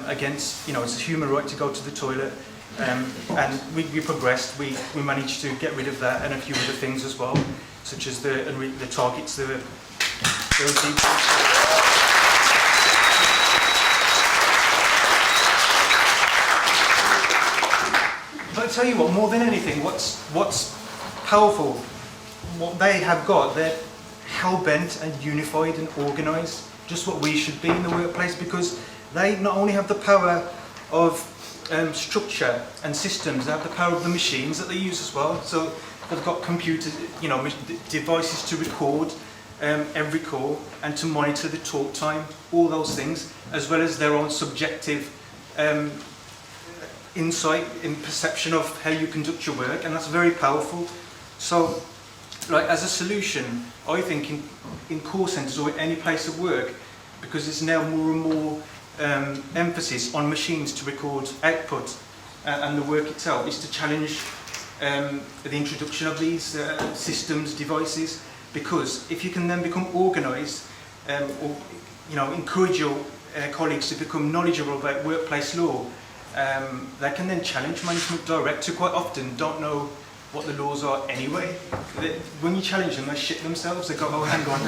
against, it's a human right to go to the toilet, and we progressed, we managed to get rid of that and a few other things as well, such as the targets, But I tell you what, more than anything, what's powerful, what they have got, they're hell-bent and unified and organised, just what we should be in the workplace, because they not only have the power of structure and systems, they have the power of the machines that they use as well. So they've got computers, devices to record every call and to monitor the talk time, all those things, as well as their own subjective insight in perception of how you conduct your work, and that's very powerful. So, as a solution, I think in call centres or any place of work, because there's now more and more emphasis on machines to record output and the work itself, is to challenge the introduction of these systems, devices, because if you can then become organised or encourage your colleagues to become knowledgeable about workplace law, they can then challenge management direct, who quite often don't know what the laws are anyway. When you challenge them, they shit themselves. They go, oh, hang on,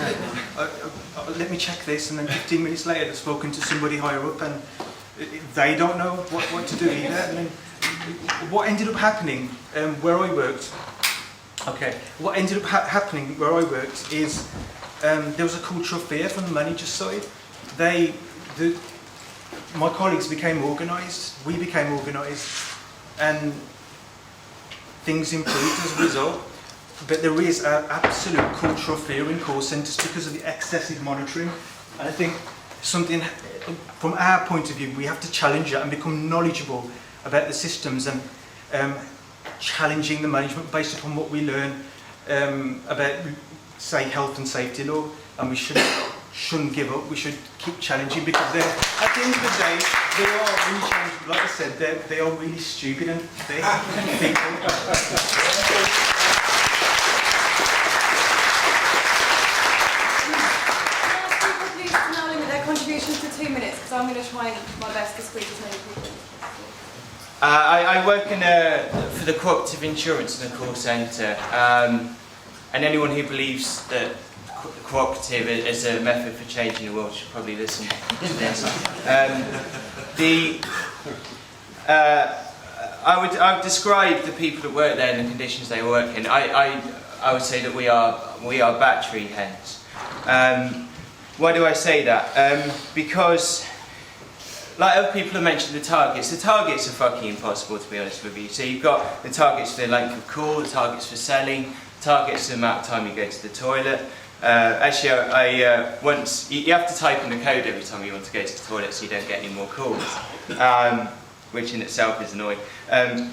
let me check this, and then 15 minutes later they've spoken to somebody higher up and they don't know what to do either. And then what ended up happening where I worked, is there was a culture of fear from the manager's side. My colleagues became organised, we became organised, and things improved as a result. But there is an absolute culture of fear in call centres because of the excessive monitoring. And I think something, from our point of view, we have to challenge that and become knowledgeable about the systems, and challenging the management based upon what we learn about, say, health and safety law. And we shouldn't give up, we should keep challenging, because they're, at the end of the day, they are really challenging. Like I said, they are really stupid and thick people. Please now limit their contributions to 2 minutes, because I'm going to try my best to squeeze as many people in. I work for the cooperative insurance in the call centre, and anyone who believes that cooperative is a method for changing the world should probably listen to this. I would describe the people that work there and the conditions they work in. I would say that we are battery hens. Why do I say that? Because, like other people have mentioned, the targets are fucking impossible, to be honest with you. So you've got the targets for the length of call, the targets for selling, targets for the amount of time you go to the toilet. Actually, you have to type in the code every time you want to go to the toilet, so you don't get any more calls, which in itself is annoying. I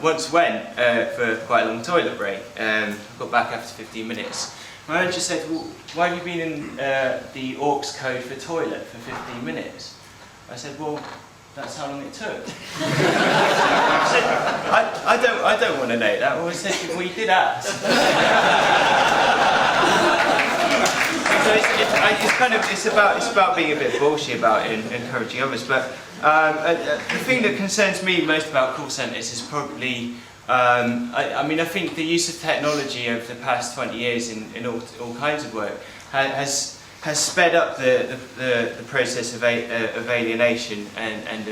once went for quite a long toilet break. Got back after 15 minutes. My manager said, "Well, why have you been in the AUX code for toilet for 15 minutes?" I said, "Well, that's how long it took." I said, I don't want to know that. Well, I said, well, you did ask. So it's about being a bit bullshit about encouraging others. But the thing that concerns me most about call centres is probably, I think the use of technology over the past 20 years in all kinds of work has sped up the process of alienation and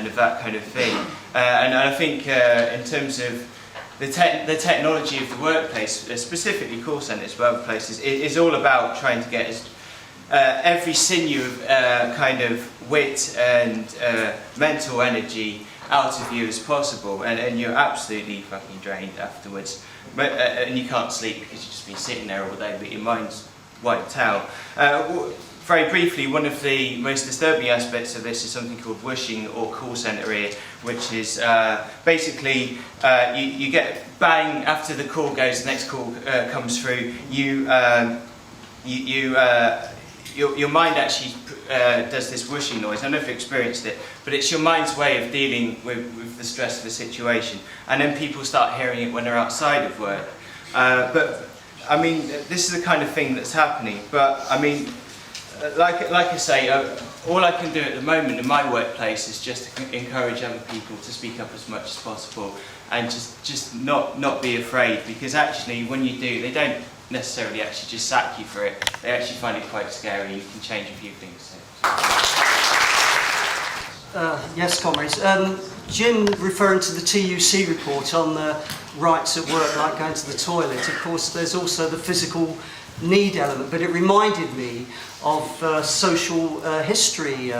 of that kind of thing. And I think in terms of the technology of the workplace, specifically call centres but other places, is all about trying to get every sinew of kind of wit and mental energy out of you as possible, and you're absolutely fucking drained afterwards. And you can't sleep because you've just been sitting there all day, but your mind's wiped out. Very briefly, one of the most disturbing aspects of this is something called whooshing or call centre ear, which is basically you get bang after the call goes, the next call comes through. Your mind actually does this whooshing noise. I don't know if you've experienced it, but it's your mind's way of dealing with the stress of the situation. And then people start hearing it when they're outside of work. But I mean, this is the kind of thing that's happening. But I mean, like I say, all I can do at the moment in my workplace is just to encourage other people to speak up as much as possible, and just not be afraid, because actually when you do, they don't necessarily actually just sack you for it. They actually find it quite scary. You can change a few things. Yes, comrades. Jim referring to the TUC report on the rights at work, like going to the toilet. Of course, there's also the physical need element, but it reminded me of social history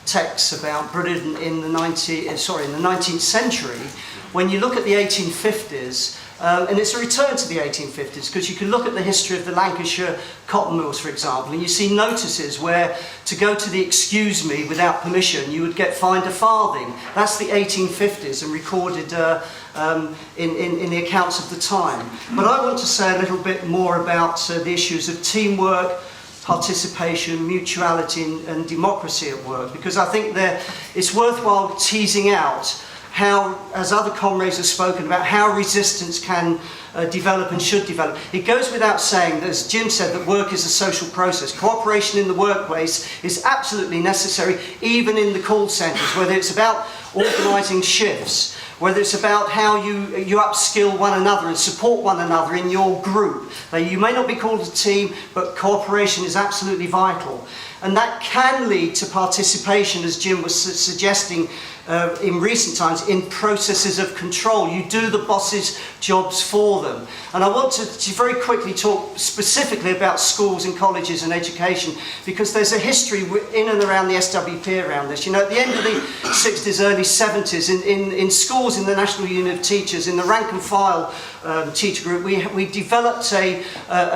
texts about Britain in the 19th century. When you look at the 1850s, and it's a return to the 1850s, because you can look at the history of the Lancashire cotton mills, for example, and you see notices where to go to the excuse me without permission, you would get fined a farthing. That's the 1850s and recorded in the accounts of the time. But I want to say a little bit more about the issues of teamwork, participation, mutuality and democracy at work, because I think it's worthwhile teasing out how, as other comrades have spoken about, how resistance can develop and should develop. It goes without saying, as Jim said, that work is a social process. Cooperation in the workplace is absolutely necessary, even in the call centres, whether it's about organising shifts, whether it's about how you upskill one another and support one another in your group. Now, you may not be called a team, but cooperation is absolutely vital. And that can lead to participation, as Jim was suggesting in recent times, in processes of control. You do the boss's jobs for them. And I want to very quickly talk specifically about schools and colleges and education, because there's a history in and around the SWP around this. You know, at the end of the 60s, early 70s, in schools, in the National Union of Teachers, in the rank and file teacher group, we developed a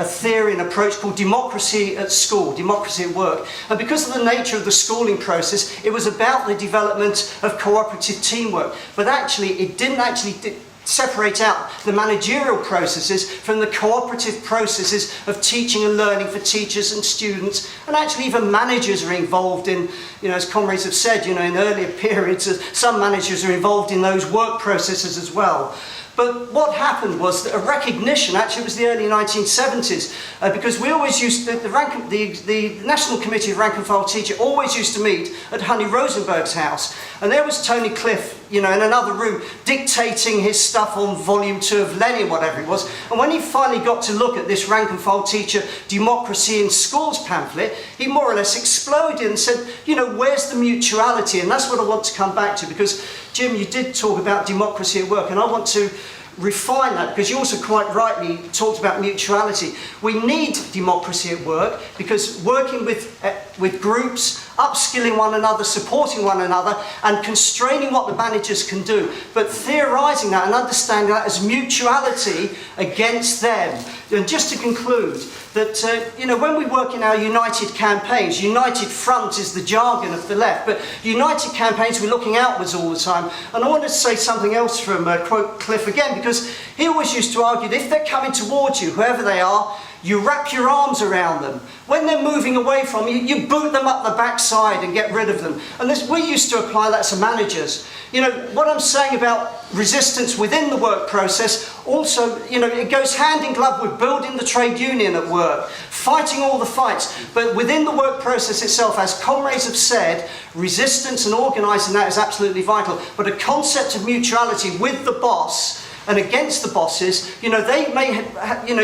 theory, an approach called democracy at school, democracy at work. And because of the nature of the schooling process, it was about the development of cooperative teamwork. But actually, it didn't actually separate out the managerial processes from the cooperative processes of teaching and learning for teachers and students. And actually, even managers are involved in, you know, as comrades have said, you know, in earlier periods, some managers are involved in those work processes as well. But what happened was that a recognition, actually it was the early 1970s, because we always used, the National Committee of Rank and File Teacher always used to meet at Honey Rosenberg's house. And there was Tony Cliff, you know, in another room, dictating his stuff on volume 2 of Lenin, whatever it was. And when he finally got to look at this Rank and File Teacher Democracy in Schools pamphlet, he more or less exploded and said, you know, where's the mutuality? And that's what I want to come back to, because Jim, you did talk about democracy at work, and I want to refine that, because you also quite rightly talked about mutuality. We need democracy at work, because working with groups, upskilling one another, supporting one another, and constraining what the managers can do, but theorising that and understanding that as mutuality against them. And just to conclude, that you know, when we work in our united campaigns, united front is the jargon of the left, but united campaigns, we're looking outwards all the time. And I wanted to say something else from quote Cliff again, because he always used to argue that if they're coming towards you, whoever they are, you wrap your arms around them. When they're moving away from you, you boot them up the backside and get rid of them. And we used to apply that to managers. You know, what I'm saying about resistance within the work process, also, you know, it goes hand in glove with building the trade union at work, fighting all the fights. But within the work process itself, as comrades have said, resistance and organising that is absolutely vital. But a concept of mutuality with the boss and against the bosses, you know, they may have, you know,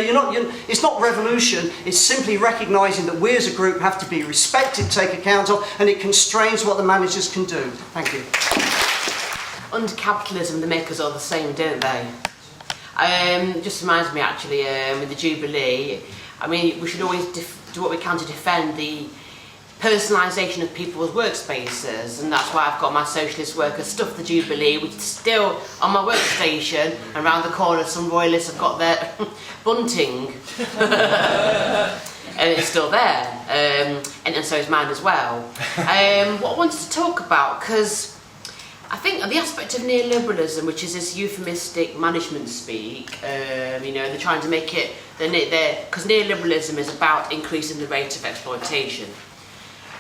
it's not revolution, it's simply recognising that we as a group have to be respected, take account of, and it constrains what the managers can do. Thank you. Under capitalism, the makers are the same, don't they? Just reminds me actually, with the Jubilee, I mean, we should always do what we can to defend the personalisation of people's workspaces, and that's why I've got my socialist workers stuff the Jubilee, which is still on my workstation, and around the corner some royalists have got their bunting. And it's still there, and so is mine as well. What I wanted to talk about, because I think the aspect of neoliberalism, which is this euphemistic management speak, you know, they're trying to make it, because neoliberalism is about increasing the rate of exploitation.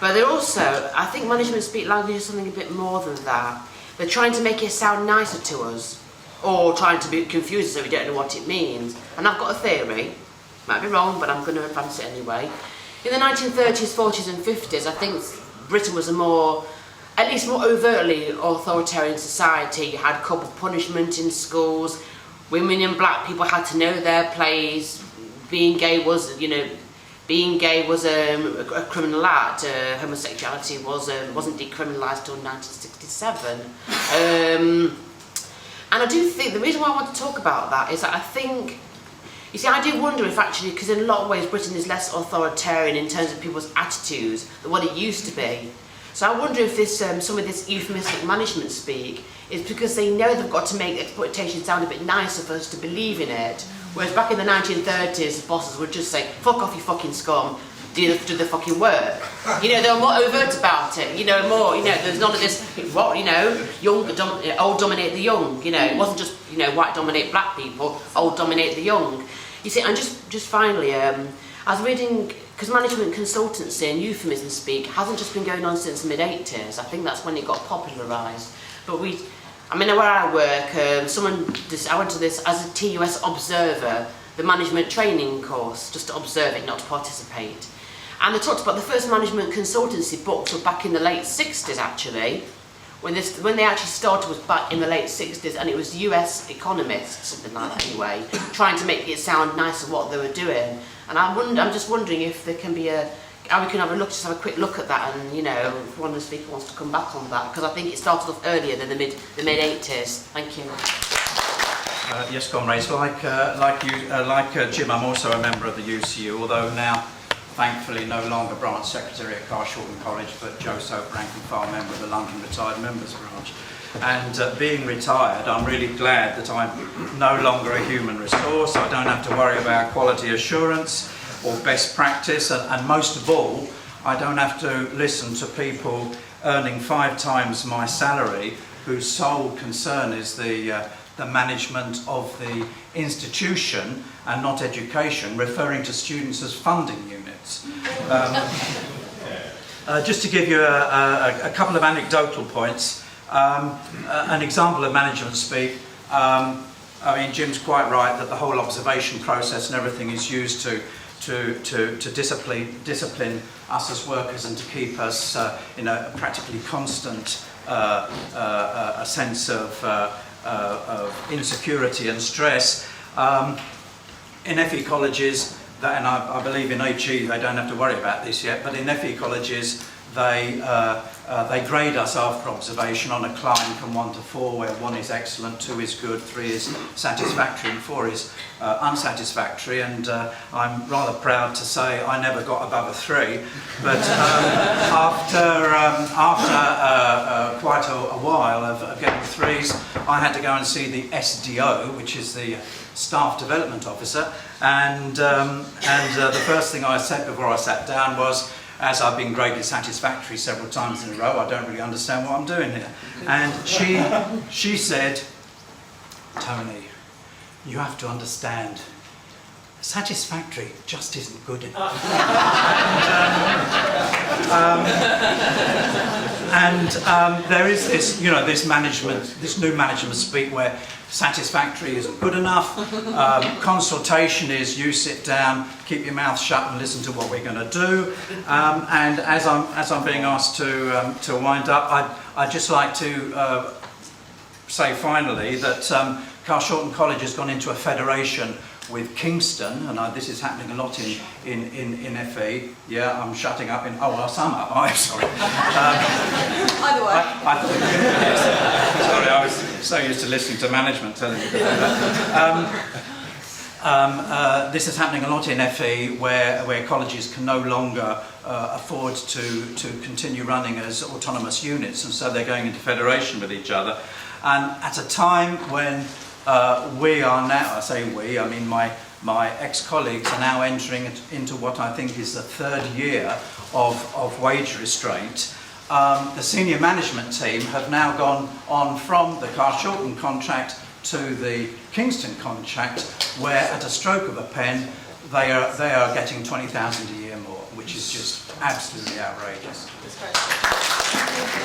But they're also, I think management speak language is something a bit more than that. They're trying to make it sound nicer to us, or trying to be confused so we don't know what it means. And I've got a theory, might be wrong, but I'm going to advance it anyway. In the 1930s, 40s and 50s, I think Britain was a more, at least more overtly authoritarian society. You had corporal punishment in schools, women and black people had to know their place, being gay was, you know, being gay was a criminal act. Homosexuality wasn't decriminalised till 1967. And I do think, the reason why I want to talk about that is that I think, you see, I do wonder if actually, because in a lot of ways Britain is less authoritarian in terms of people's attitudes than what it used to be. So I wonder if this, some of this euphemistic management speak is because they know they've got to make exploitation sound a bit nicer for us to believe in it. Whereas back in the 1930s, bosses would just say, fuck off you fucking scum, do the fucking work. You know, they were more overt about it, you know, more, you know, there's none of this, what, you know, old dominate the young, you know, it wasn't just, you know, white dominate black people, old dominate the young. You see, and just finally, I was reading, because management consultancy and euphemism speak hasn't just been going on since the mid-80s, I think that's when it got popularised. But I mean, where I work, I went to this as a TUS observer, the management training course, just to observe it, not to participate. And they talked about the first management consultancy books were back in the late 60s, actually. When they actually started was back in the late 60s, and it was US economists, something like that anyway, trying to make it sound nicer what they were doing. And I'm just wondering if there can be how we can just have a quick look at that, and you know, if one of the speakers wants to come back on that, because I think it started off earlier than the mid 80s. Thank you. Yes, comrades. Like Jim, I'm also a member of the UCU, although now, thankfully, no longer branch secretary at Carshalton College, but Joe Soap, rank and file member of the London Retired Members Branch. And being retired, I'm really glad that I'm no longer a human resource. I don't have to worry about quality assurance or best practice, and most of all, I don't have to listen to people earning 5 times my salary whose sole concern is the management of the institution and not education, referring to students as funding units. Just to give you a couple of anecdotal points, an example of management speak, I mean, Jim's quite right that the whole observation process and everything is used to discipline us as workers and to keep us in a practically constant a sense of insecurity and stress. In FE colleges, and I believe in HE they don't have to worry about this yet, but in FE colleges they grade us after observation on a climb from 1 to 4, where 1 is excellent, 2 is good, 3 is satisfactory, and 4 is unsatisfactory. And I'm rather proud to say I never got above a 3. But after quite a while of getting 3s, I had to go and see the SDO, which is the Staff Development Officer, and the first thing I said before I sat down was, as I've been graded satisfactory several times in a row, I don't really understand what I'm doing here. And she said, Tony, you have to understand, satisfactory just isn't good enough. There is this, you know, this new management speak where satisfactory isn't good enough. Consultation is you sit down, keep your mouth shut and listen to what we're going to do. And as I'm being asked to wind up, I'd just like to say finally that Carshalton College has gone into a federation with Kingston, and this is happening a lot in FE. Yeah, I'm shutting up in. Oh, well, some up. I'm sorry. Either way. I thought. Yes. Sorry, I was so used to listening to management telling me to do that. This is happening a lot in FE, where colleges can no longer afford to continue running as autonomous units, and so they're going into federation with each other. And at a time when we are now, I say we, I mean my ex-colleagues are now entering into what I think is the third year of wage restraint. The senior management team have now gone on from the Carshalton contract to the Kingston contract, where at a stroke of a pen they are getting 20,000 a year more, which is just absolutely outrageous.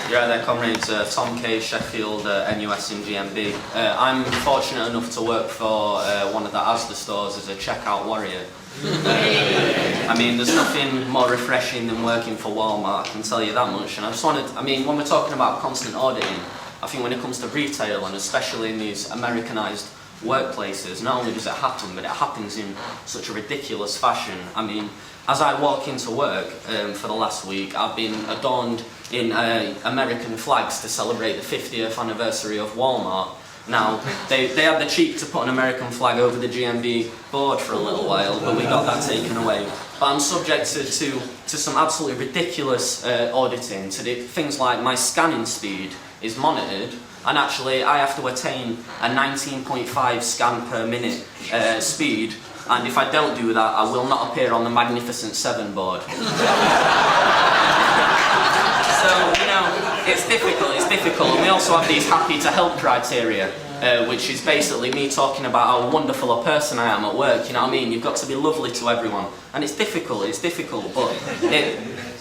Yeah, there, comrades. Tom Kay, Sheffield, NUS in GMB. I'm fortunate enough to work for one of the Asda stores as a checkout warrior. I mean, there's nothing more refreshing than working for Walmart, I can tell you that much. And I just wanted, I mean, when we're talking about constant auditing, I think when it comes to retail, and especially in these Americanized workplaces, not only does it happen, but it happens in such a ridiculous fashion. I mean, as I walk into work for the last week, I've been adorned in American flags to celebrate the 50th anniversary of Walmart. Now, they had the cheek to put an American flag over the GMB board for a little while, but we got that taken away. But I'm subjected to some absolutely ridiculous auditing, to things like my scanning speed is monitored, and actually I have to attain a 19.5 scan per minute speed, and if I don't do that, I will not appear on the Magnificent Seven board. So, you know, it's difficult, and we also have these happy to help criteria, which is basically me talking about how wonderful a person I am at work, you know what I mean? You've got to be lovely to everyone, and it's difficult, but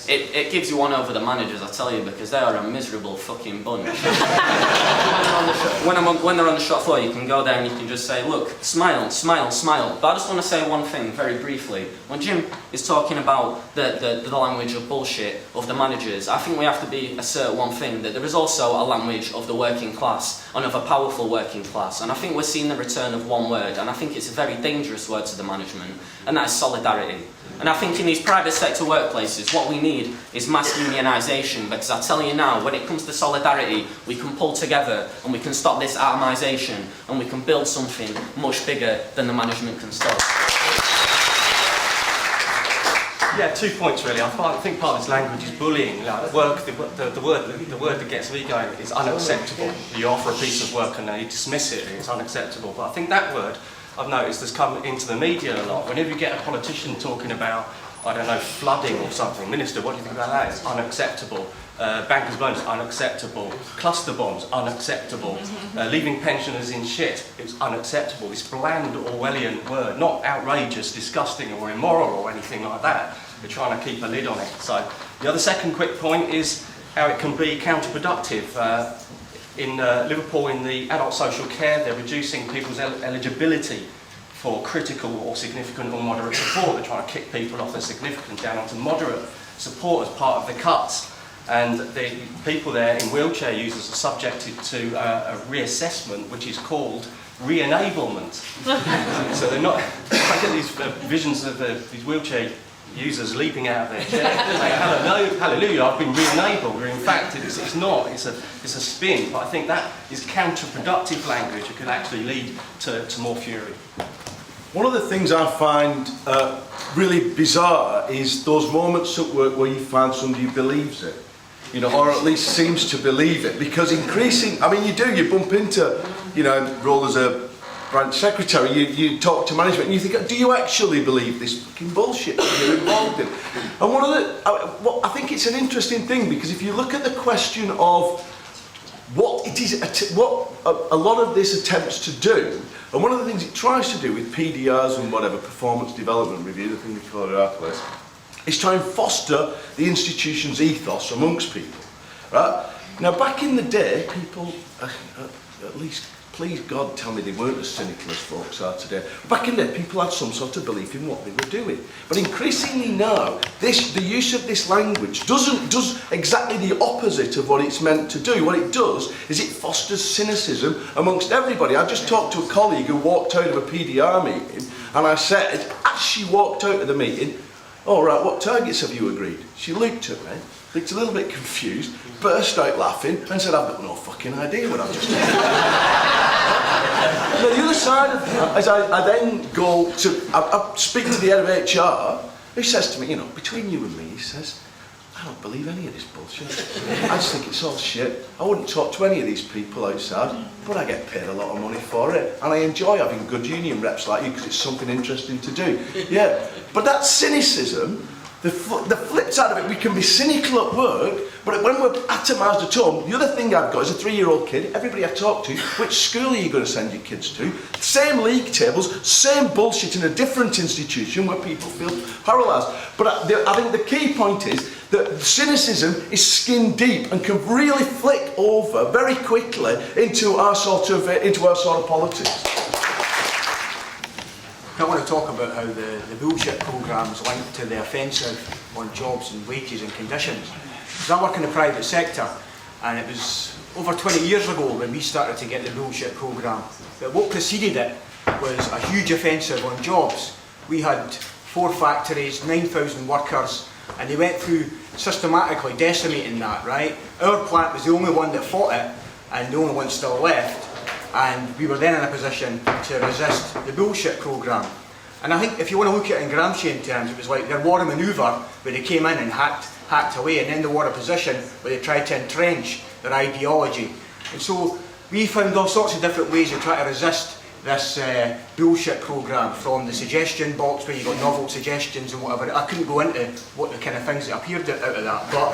it gives you one over the managers, I tell you, because they are a miserable fucking bunch. When they're on the shop floor, you can go there and you can just say, look, smile, smile, smile. But I just want to say one thing very briefly. When Jim is talking about the language of bullshit of the managers, I think we have to assert one thing, that there is also a language of the working class, and of a powerful working class. And I think we're seeing the return of one word, and I think it's a very dangerous word to the management, and that is solidarity. And I think in these private sector workplaces, what we need is mass unionisation, because I tell you now, when it comes to solidarity, we can pull together and we can stop this atomisation, and we can build something much bigger than the management can stop. Yeah, 2 points really. I think part of this language is bullying. Like work, the word that gets me going is unacceptable. You offer a piece of work and they dismiss it, it's unacceptable. But I think that word, I've noticed, has come into the media a lot. Whenever you get a politician talking about, I don't know, flooding or something, Minister, what do you think about that? It's unacceptable. Bankers' loans, unacceptable. Cluster bombs, unacceptable. Leaving pensioners in shit, it's unacceptable. This bland Orwellian word, not outrageous, disgusting or immoral or anything like that. They're trying to keep a lid on it. So the other second quick point is how it can be counterproductive. In Liverpool, in the adult social care, they're reducing people's eligibility for critical or significant or moderate support. They're trying to kick people off their significant down onto moderate support as part of the cuts. And the people there in wheelchair users are subjected to a reassessment, which is called re-enablement. So they're not, I get these visions of these wheelchair users leaping out of their chair saying, hallelujah, I've been re-enabled. Where in fact it's not, it's a spin. But I think that is counterproductive language. It could actually lead to more fury. One of the things I find really bizarre is those moments at work where you find somebody who believes it, you know, or at least seems to believe it, because you bump into, you know, role as a branch secretary, you talk to management and you think, do you actually believe this fucking bullshit that you're involved in? And one of the, I think it's an interesting thing, because if you look at the question of what it is, what a lot of this attempts to do, and one of the things it tries to do with PDRs and whatever, performance development review, the thing they call it at our place, is try and foster the institution's ethos amongst people, right? Now, back in the day, people, at least, please God, tell me they weren't as cynical as folks are today. Back in the day, people had some sort of belief in what they were doing. But increasingly now, the use of this language does exactly the opposite of what it's meant to do. What it does is it fosters cynicism amongst everybody. I just talked to a colleague who walked out of a PDR meeting, and I said, as she walked out of the meeting, All right, what targets have you agreed? She looked at me, looked a little bit confused, burst out laughing and said, I've got no fucking idea what I've just done. Now, the other side of that is I then go to, I speak to the head of HR, who says to me, you know, between you and me, he says, I don't believe any of this bullshit. I just think it's all shit. I wouldn't talk to any of these people outside, but I get paid a lot of money for it. And I enjoy having good union reps like you because it's something interesting to do. Yeah, but that cynicism, the flip side of it, we can be cynical at work, but when we're atomised at home, the other thing I've got is a 3-year-old kid, everybody I talk to, which school are you going to send your kids to? Same league tables, same bullshit in a different institution where people feel paralysed. But I think the key point is that cynicism is skin deep and can really flick over very quickly into our sort of politics. I want to talk about how the bullshit programme is linked to the offensive on jobs and wages and conditions. Because I work in the private sector, and it was over 20 years ago when we started to get the bullshit programme. But what preceded it was a huge offensive on jobs. We had 4 factories, 9,000 workers, and they went through systematically decimating that, right? Our plant was the only one that fought it, and the only one still left. And we were then in a position to resist the bullshit programme. And I think if you want to look at it in Gramscian terms, it was like their war manoeuvre where they came in and hacked away, and then they were a position where they tried to entrench their ideology. And so we found all sorts of different ways to try to resist this bullshit programme, from the suggestion box where you got novel suggestions and whatever. I couldn't go into what the kind of things that appeared out of that, but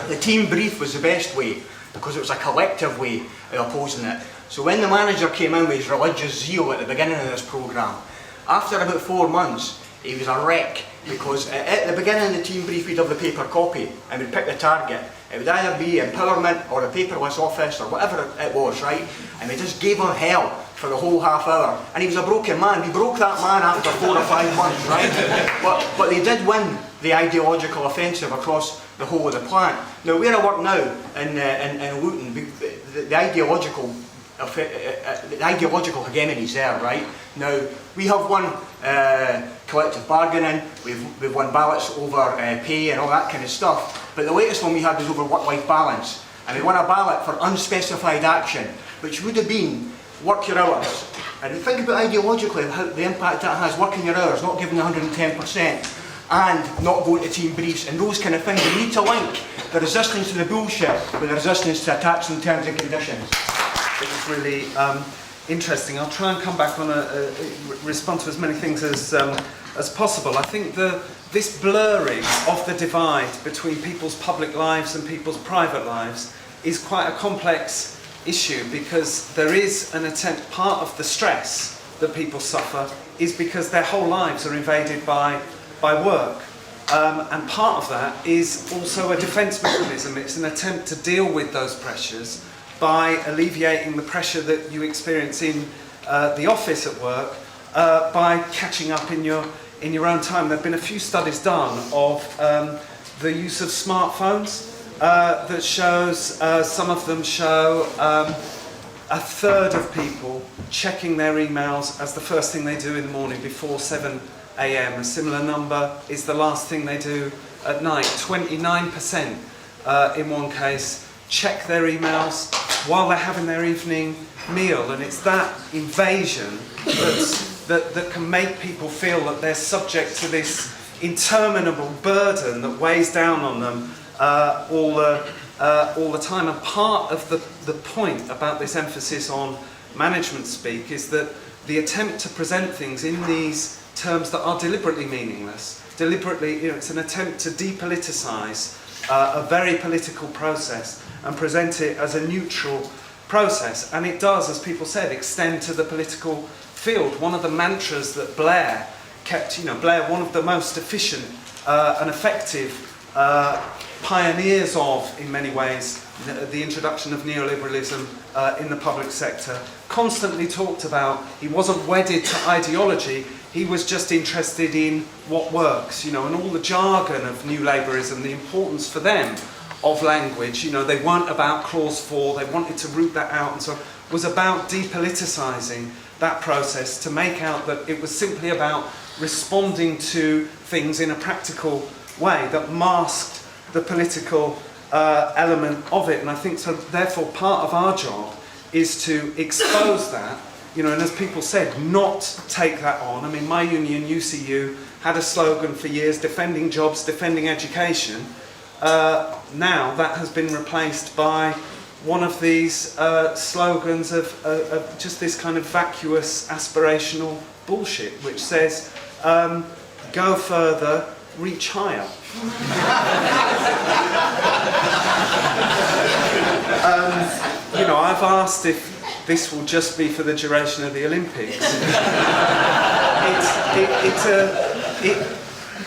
the team brief was the best way because it was a collective way of opposing it. So when the manager came in with his religious zeal at the beginning of this programme, after about 4 months, he was a wreck, because at the beginning of the team brief we'd have the paper copy and we'd pick the target. It would either be empowerment or a paperless office or whatever it was, right? And we just gave him hell for the whole half hour. And he was a broken man. We broke that man after 4 or 5 months, right? But they did win the ideological offensive across the whole of the plant. Now, where I work now in Luton, the ideological hegemony is there, right? Now, we have won collective bargaining, we've won ballots over pay and all that kind of stuff, but the latest one we had was over work-life balance, and we won a ballot for unspecified action, which would have been work your hours. And think about ideologically how the impact that has, working your hours, not giving 110%, and not going to team briefs, and those kind of things. We need to link the resistance to the bullshit with the resistance to attacks and terms and conditions. It was really interesting. I'll try and come back on respond to as many things as possible. I think this blurring of the divide between people's public lives and people's private lives is quite a complex issue, because there is an attempt, part of the stress that people suffer is because their whole lives are invaded by work. And part of that is also a defence mechanism. It's an attempt to deal with those pressures by alleviating the pressure that you experience in the office at work by catching up in your own time. There have been a few studies done of the use of smartphones that shows, some of them show a third of people checking their emails as the first thing they do in the morning before 7 a.m. A similar number is the last thing they do at night. 29% in one case check their emails while they're having their evening meal, and it's that invasion that can make people feel that they're subject to this interminable burden that weighs down on them all the time. And part of the point about this emphasis on management speak is that the attempt to present things in these terms that are deliberately meaningless, it's an attempt to depoliticise a very political process and present it as a neutral process. And it does, as people said, extend to the political field. One of the mantras that Blair kept, Blair, one of the most efficient and effective pioneers of, in many ways, the introduction of neoliberalism in the public sector, constantly talked about, he wasn't wedded to ideology, he was just interested in what works, and all the jargon of New Labourism, the importance for them of language, they weren't about clause 4, they wanted to root that out, and so was about depoliticising that process to make out that it was simply about responding to things in a practical way that masked the political element of it. And I think so therefore part of our job is to expose that, you know, and as people said, not take that on. I mean, my union, UCU, had a slogan for years, defending jobs, defending education. Now that has been replaced by one of these slogans of just this kind of vacuous, aspirational bullshit, which says, go further, reach higher. You know, I've asked if this will just be for the duration of the Olympics.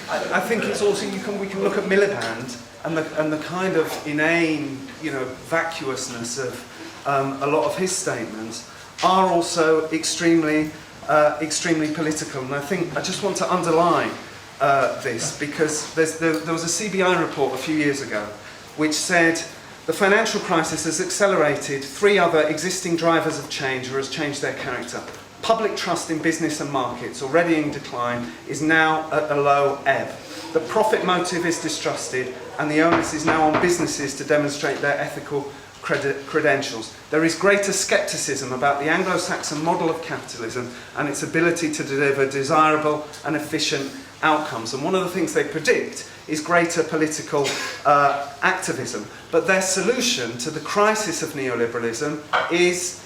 I think it's also, we can look at Miliband and the kind of inane, you know, vacuousness of a lot of his statements are also extremely political. And I think I just want to underline this because there was a CBI report a few years ago which said the financial crisis has accelerated 3 other existing drivers of change or has changed their character. Public trust in business and markets, already in decline, is now at a low ebb. The profit motive is distrusted, and the onus is now on businesses to demonstrate their ethical credentials. There is greater scepticism about the Anglo-Saxon model of capitalism and its ability to deliver desirable and efficient outcomes. And one of the things they predict is greater political activism. But their solution to the crisis of neoliberalism is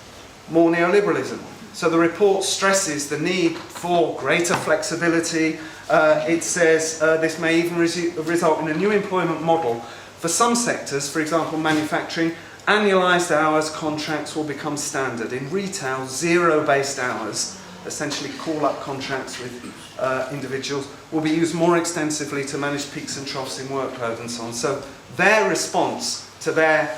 more neoliberalism. So the report stresses the need for greater flexibility. It says this may even result in a new employment model. For some sectors, for example manufacturing, annualised hours contracts will become standard. In retail, zero-based hours, essentially call-up contracts with individuals, will be used more extensively to manage peaks and troughs in workload and so on. So their response to their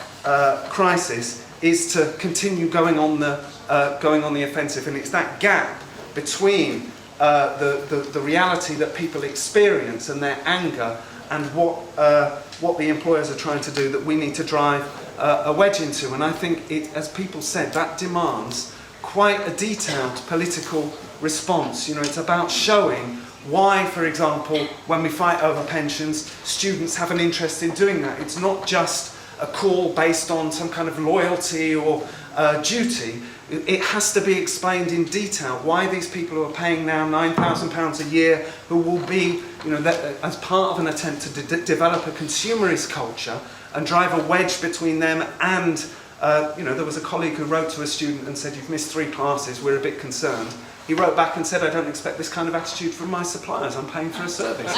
crisis is to continue going on the offensive, and it's that gap between the reality that people experience and their anger and what the employers are trying to do that we need to drive a wedge into. And I think, as people said, that demands quite a detailed political response. You know, it's about showing why, for example, when we fight over pensions, students have an interest in doing that. It's not just a call based on some kind of loyalty or duty. It has to be explained in detail why these people who are paying now £9,000 a year, who will be, you know, as part of an attempt to develop a consumerist culture and drive a wedge between them and, you know, there was a colleague who wrote to a student and said, "You've missed 3 classes, we're a bit concerned." He wrote back and said, "I don't expect this kind of attitude from my suppliers, I'm paying for a service."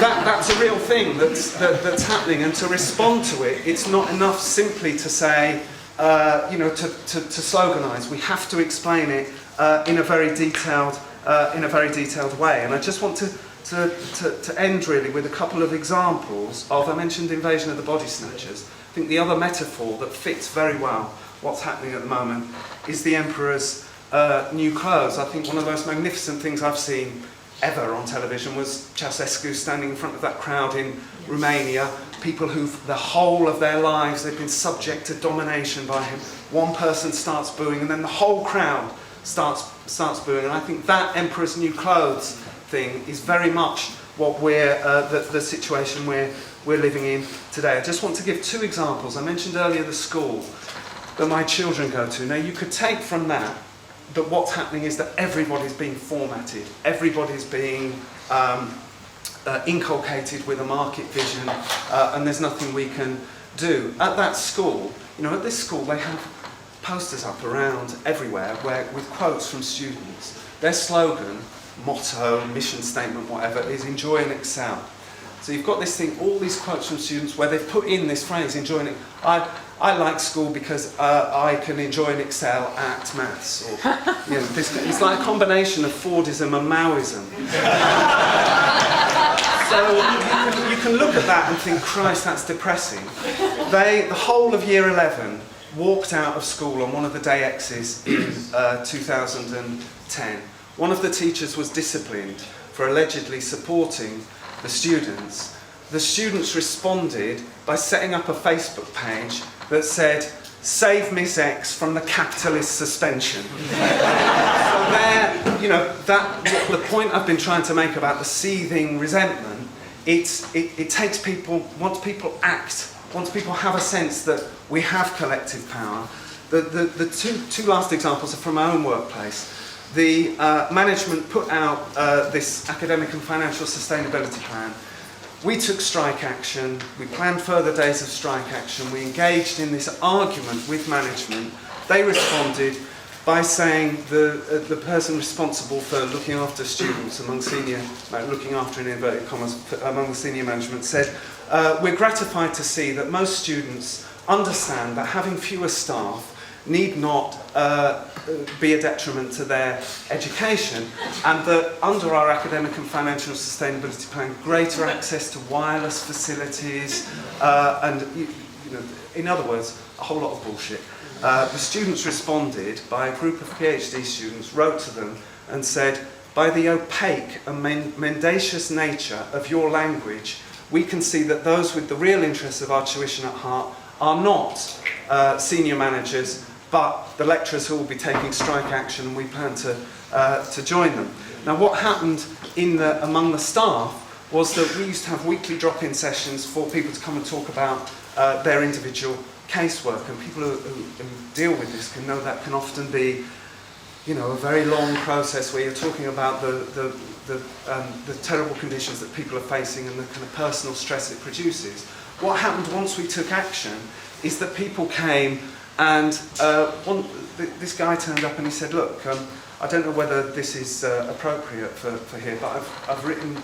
That's a real thing that's happening, and to respond to it, it's not enough simply to say, you know, to sloganise. We have to explain it in a very detailed way. And I just want to end really with a couple of examples of, I mentioned Invasion of the Body Snatchers. I think the other metaphor that fits very well what's happening at the moment is the Emperor's new clothes. I think one of the most magnificent things I've seen ever on television was Ceausescu standing in front of that crowd in Romania, people who've the whole of their lives they've been subject to domination by him. One person starts booing and then the whole crowd starts booing, and I think that Emperor's new clothes thing is very much what we're the situation we're living in today. I just want to give 2 examples. I mentioned earlier the school that my children go to. Now you could take from that what's happening is that everybody's being formatted, everybody's being inculcated with a market vision, and there's nothing we can do. At that school, you know, at this school they have posters up around everywhere with quotes from students. Their slogan, motto, mission statement, whatever, is enjoy and excel. So you've got this thing, all these quotes from students where they've put in this phrase, enjoying it. I like school because I can enjoy and excel at maths. Or, you know, it's like a combination of Fordism and Maoism. So you can look at that and think, Christ, that's depressing. The whole of year 11 walked out of school on one of the day X's in 2010. One of the teachers was disciplined for allegedly supporting the students. The students responded by setting up a Facebook page that said, "Save Miss X from the capitalist suspension." So there, you know, the point I've been trying to make about the seething resentment, it takes people, once people act, once people have a sense that we have collective power. The two last examples are from my own workplace. The management put out this academic and financial sustainability plan. We took strike action, we planned further days of strike action, we engaged in this argument with management. They responded by saying the person responsible for looking after students among senior, looking after in inverted commas, among the senior management said, we're gratified to see that most students understand that having fewer staff need not be a detriment to their education, and that under our academic and financial sustainability plan, greater access to wireless facilities, and you know, in other words, a whole lot of bullshit. The students responded by a group of PhD students, wrote to them and said, by the opaque and mendacious nature of your language, we can see that those with the real interests of our tuition at heart are not senior managers, but the lecturers who will be taking strike action, and we plan to join them. Now, what happened among the staff was that we used to have weekly drop-in sessions for people to come and talk about their individual casework, and people who deal with this can know that can often be, you know, a very long process where you're talking about the terrible conditions that people are facing and the kind of personal stress it produces. What happened once we took action is that people came. And this guy turned up and he said, look, I don't know whether this is appropriate for here, but I've written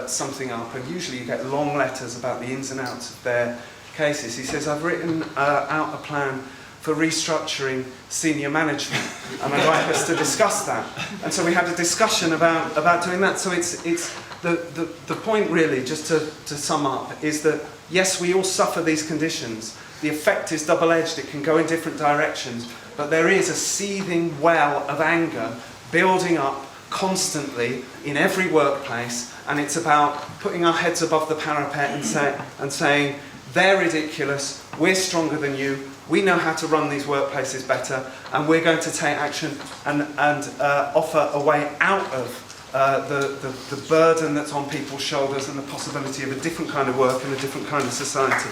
something up, and usually you get long letters about the ins and outs of their cases. He says, I've written out a plan for restructuring senior management, and I'd like us to discuss that. And so we had a discussion about doing that. So it's the point really, just to sum up, is that yes, we all suffer these conditions. The effect is double-edged, it can go in different directions, but there is a seething well of anger building up constantly in every workplace, and it's about putting our heads above the parapet and saying, they're ridiculous, we're stronger than you, we know how to run these workplaces better, and we're going to take action and offer a way out of the burden that's on people's shoulders and the possibility of a different kind of work and a different kind of society.